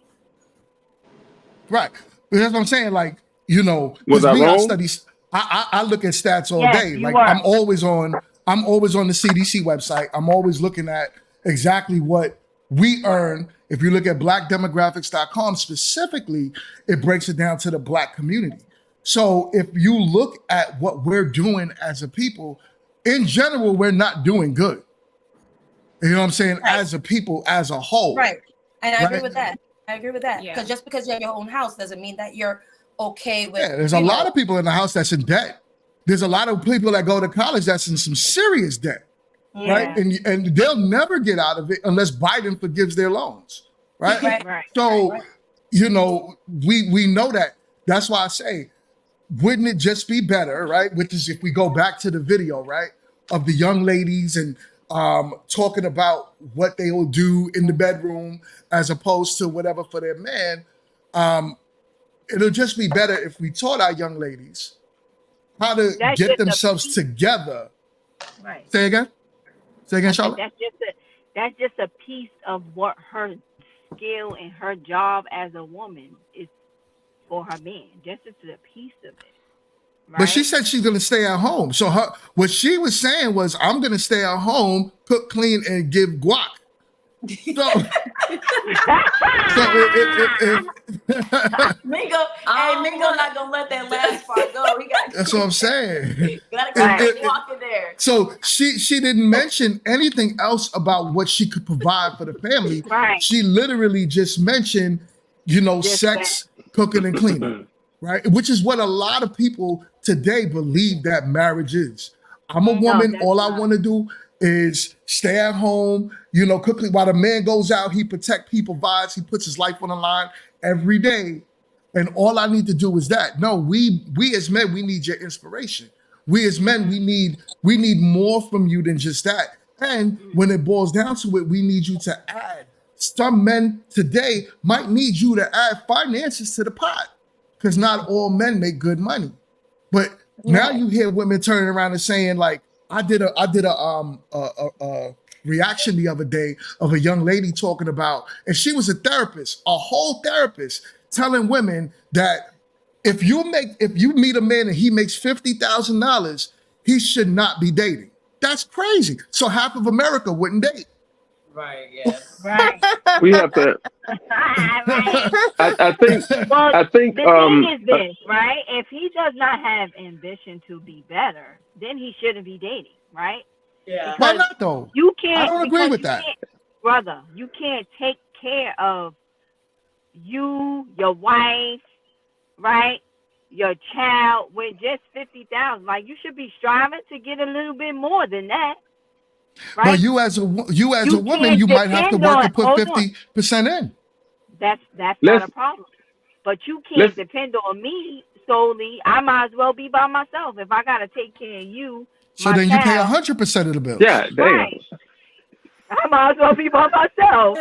right. That's what I'm saying. Like Was because I me, I wrong? study. I look at stats all Yes, day. you Like were. I'm always on the CDC website. I'm always looking at exactly what we earn. If you look at blackdemographics.com specifically, it breaks it down to the black community. So if you look at what we're doing as a people, in general, we're not doing good. You know what I'm saying? Right. As a people, as a whole. Right. And I agree Right? with that. Because Yeah. just because you have your own house doesn't mean that you're okay with. Yeah, there's a lot of people in the house that's in debt. There's a lot of people that go to college that's in some serious debt, right? Yeah. And they'll never get out of it unless Biden forgives their loans, right? Right. Right. So, we know that. That's why I say, wouldn't it just be better, right? Which is if we go back to the video, right, of the young ladies and talking about what they will do in the bedroom as opposed to whatever for their man. It'll just be better if we taught our young ladies how to That's get just a themselves piece. together. Right. Say again? Say again, I said Charlotte? that's just a piece of what her skill and her job as a woman is for her man. Just a piece of it. Right? But she said she's gonna stay at home. So what she was saying was, I'm gonna stay at home, cook, clean, and give guac. So, Mingo, Mingo not gonna let that last part go. He got. that's what I'm saying. Gotta walk in there. So she didn't mention anything else about what she could provide for the family. Right. She literally just mentioned, Just sex, cooking, and cleaning, right? Which is what a lot of people today believe that marriage is. I'm a woman. that's All I not. want to do is stay at home, cooking. While the man goes out, he protect, he provides, he puts his life on the line every day. And all I need to do is that. No, we as men, we need your inspiration. We as men, we need more from you than just that. And when it boils down to it, we need you to add. Some men today might need you to add finances to the pot because not all men make good money. But now Right. you hear women turning around and saying like, I did a reaction the other day of a young lady talking about, and she was a therapist, a whole therapist, telling women that if you meet a man and he makes $50,000, he should not be dating. That's crazy. So half of America wouldn't date. Right. Yes. Right. We have to. Right. I think. Well, I think. the thing is this, right? If he does not have ambition to be better, then he shouldn't be dating, right? Yeah. Why Because not though? you I can't, don't agree with that. brother, you can't take care of you, your wife, right? Your child with just 50,000. Like you should be striving to get a little bit more than that, But right? you as a You woman, can't you might have to depend work on. and put Hold on. 50% in. That's not let's a problem. But you can't let's. depend on me solely. I might as well be by myself if I gotta take care of you, So my then you pay child. 100% of the bills. Yeah, damn. Right. I might as well be by myself.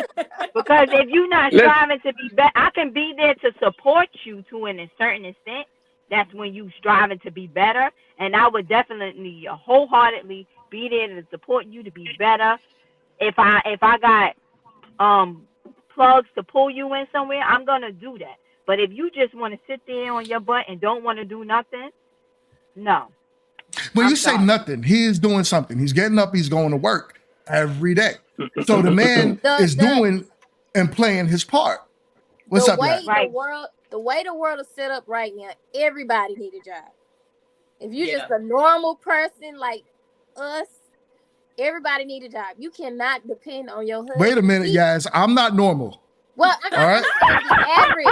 Because if you're not Let's. striving to be better, I can be there to support you to a certain extent. That's when you striving to be better, and I would definitely wholeheartedly be there to support you to be better. If I got um plugs to pull you in somewhere, I'm gonna do that. But if you just want to sit there on your butt and don't want to do nothing, no, When you I'm say sorry. nothing, he is doing something. He's getting up, he's going to work every day. So the man the is the doing and playing his part. What's the up, Yak? way the Right, world the way the world is set up right now, everybody need a job. If you're just Yeah. a normal person like us, everybody need a job. You cannot depend on your Wait a husband. minute, Yaz. I'm not normal. Well, All right. I'm saying the average,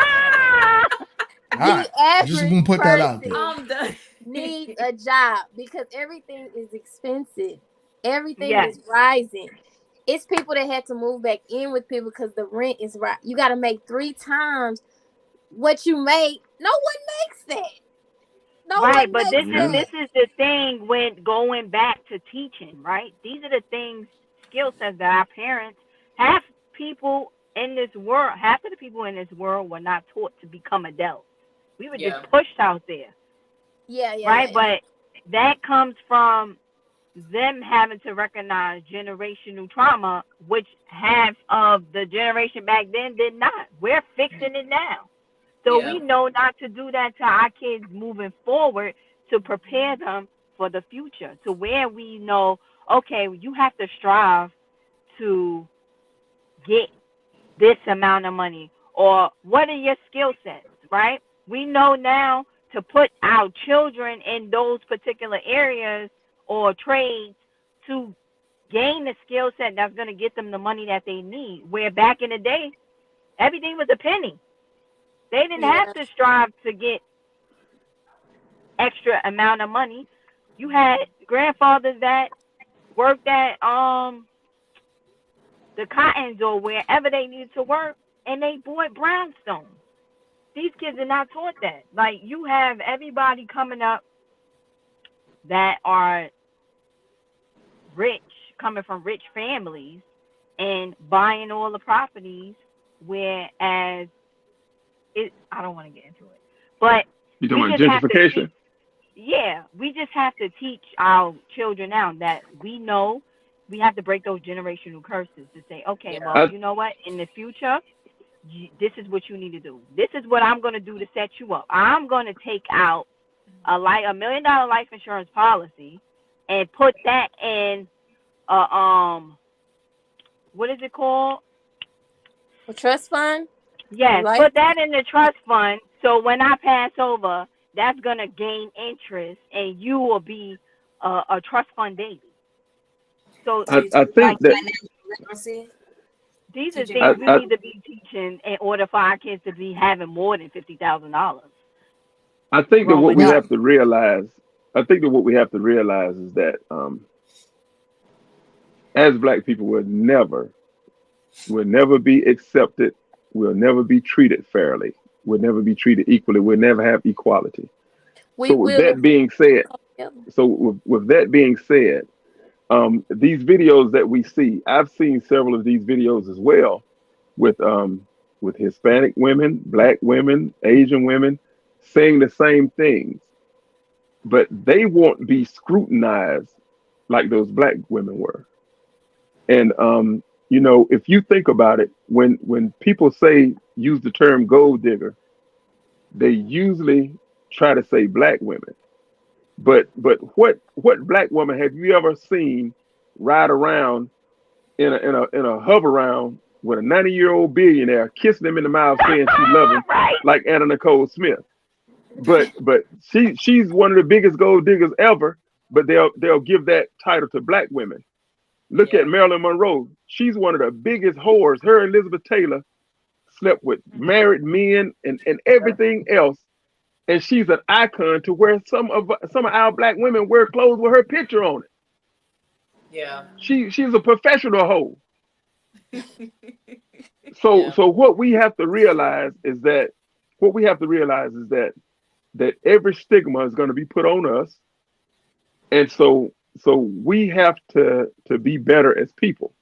All right. the Just average gonna put that out there. person I'm done. needs a job because everything is expensive. Everything yes, is rising. It's people that had to move back in with people because the rent is right. You got to make 3 times what you make. No one makes that. No right. one But makes Yeah. this that. is the thing when going back to teaching. Right, these are the things, skill sets that our parents have. People in this world, half of the people in this world were not taught to become adults. We were just Yeah. pushed out there, Yeah, yeah, right? yeah. But that comes from them having to recognize generational trauma, which half of the generation back then did not. We're fixing it now. So Yeah. we know not to do that to our kids moving forward to prepare them for the future, to where we know, okay, you have to strive to get this amount of money, or what are your skill sets, right? We know now to put our children in those particular areas or trades to gain the skill set that's going to get them the money that they need. Where back in the day, everything was a penny. They didn't have Yeah. to strive to get extra amount of money. You had grandfathers that worked at the cottons or wherever they needed to work, and they bought brownstones. These kids are not taught that. Like you have everybody coming up that are rich, coming from rich families, and buying all the properties. Whereas it, I don't want to get into it, but You talking we about just have to teach. gentrification? Yeah, we just have to teach our children now that we know we have to break those generational curses to say, okay, Yeah. well, I you know what? In the future, this is what you need to do. This is what I'm going to do to set you up. I'm going to take out $1 million life insurance policy and put that in what is it called? A trust fund, a Yes, life. put that in the trust fund. So when I pass over, that's going to gain interest, and you will be a trust fund baby. So So you I talking like about think that financial literacy? these are Teaching things I, we I need to be teaching in order for our kids to be having more than $50,000 I think that what growing we Now, up. have to realize. I think that what we have to realize is that as Black people, will never be accepted. We'll never be treated fairly. We'll never be treated equally. We'll never have equality. We So with will that if we being said, So with that being said, these videos that we see, I've seen several of these videos as well with Hispanic women, Black women, Asian women saying the same things, but they won't be scrutinized like those Black women were. And if you think about it, when people say use the term gold digger, they usually try to say Black women. But what Black woman have you ever seen ride around in a hover around with a 90-year-old billionaire kissing him in the mouth saying she love him Right. like Anna Nicole Smith? But she's one of the biggest gold diggers ever, but they'll give that title to Black women. Look Yeah. at Marilyn Monroe. She's one of the biggest whores. Her and Elizabeth Taylor slept with married men and everything else. And she's an icon to where some of our Black women wear clothes with her picture on it. Yeah. She's a professional hoe. So Yeah. so what we have to realize is that every stigma is going to be put on us, and so we have to be better as people.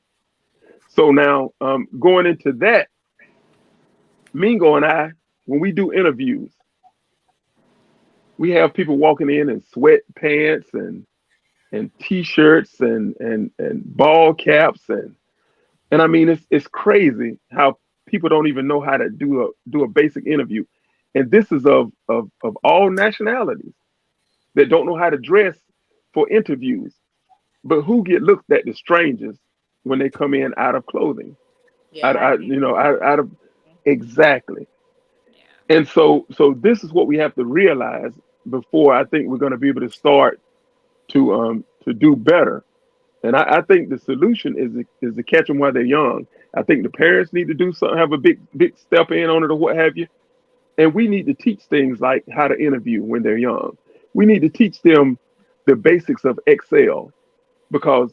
So now, going into that, Mingo and I, when we do interviews, we have people walking in sweatpants and t-shirts and ball caps and I mean it's crazy how people don't even know how to do a basic interview, and this is of all nationalities that don't know how to dress for interviews. But who get looked at the strangest when they come in out of clothing, Yeah. out of exactly. And so this is what we have to realize before I think we're going to be able to start to do better. And I think the solution is to catch them while they're young. I think the parents need to do something, have a big step in on it or what have you. And we need to teach things like how to interview when they're young. We need to teach them the basics of Excel because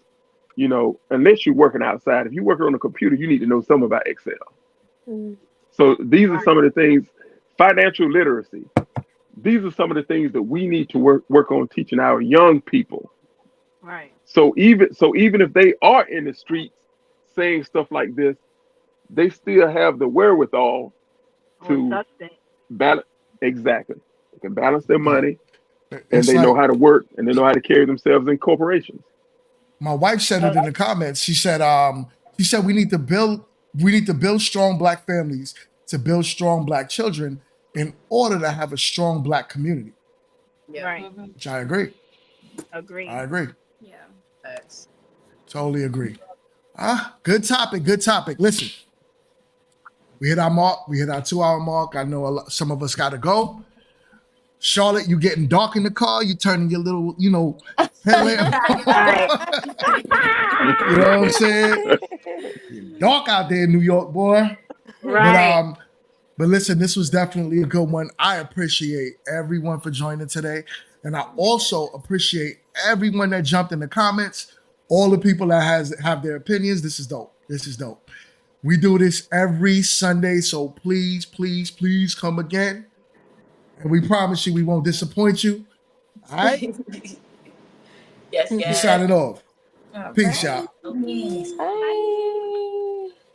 unless you're working outside, if you're working on a computer, you need to know something about Excel. Mm. So these are some of the things, financial literacy. These are some of the things that we need to work on teaching our young people. Right. So even if they are in the streets saying stuff like this, they still have the wherewithal Or to substance. balance. Exactly, they can balance their Yeah. money, and It's they know like how to work, and they know how to carry themselves in corporations. my wife said So it in the comments. She said we need to build strong Black families to build strong Black children in order to have a strong Black community. Yeah. right. Which I agree. I Agreed. agree. Yeah. Facts. Totally agree. Good topic. Good topic. Listen, we hit our mark. We hit our 2 hour mark. I know some of us got to go. Charlotte, you getting dark in the car. You turning your little, headlamp. Right. You know what I'm saying? Getting dark out there in New York, boy. But Right. but listen, this was definitely a good one. I appreciate everyone for joining today. And I also appreciate everyone that jumped in the comments, all the people that have their opinions. This is dope. This is dope. We do this every Sunday, so please, please, please come again. And we promise you we won't disappoint you. All right? Yes, We yes. signing off. All Peace right. out. Peace. Bye.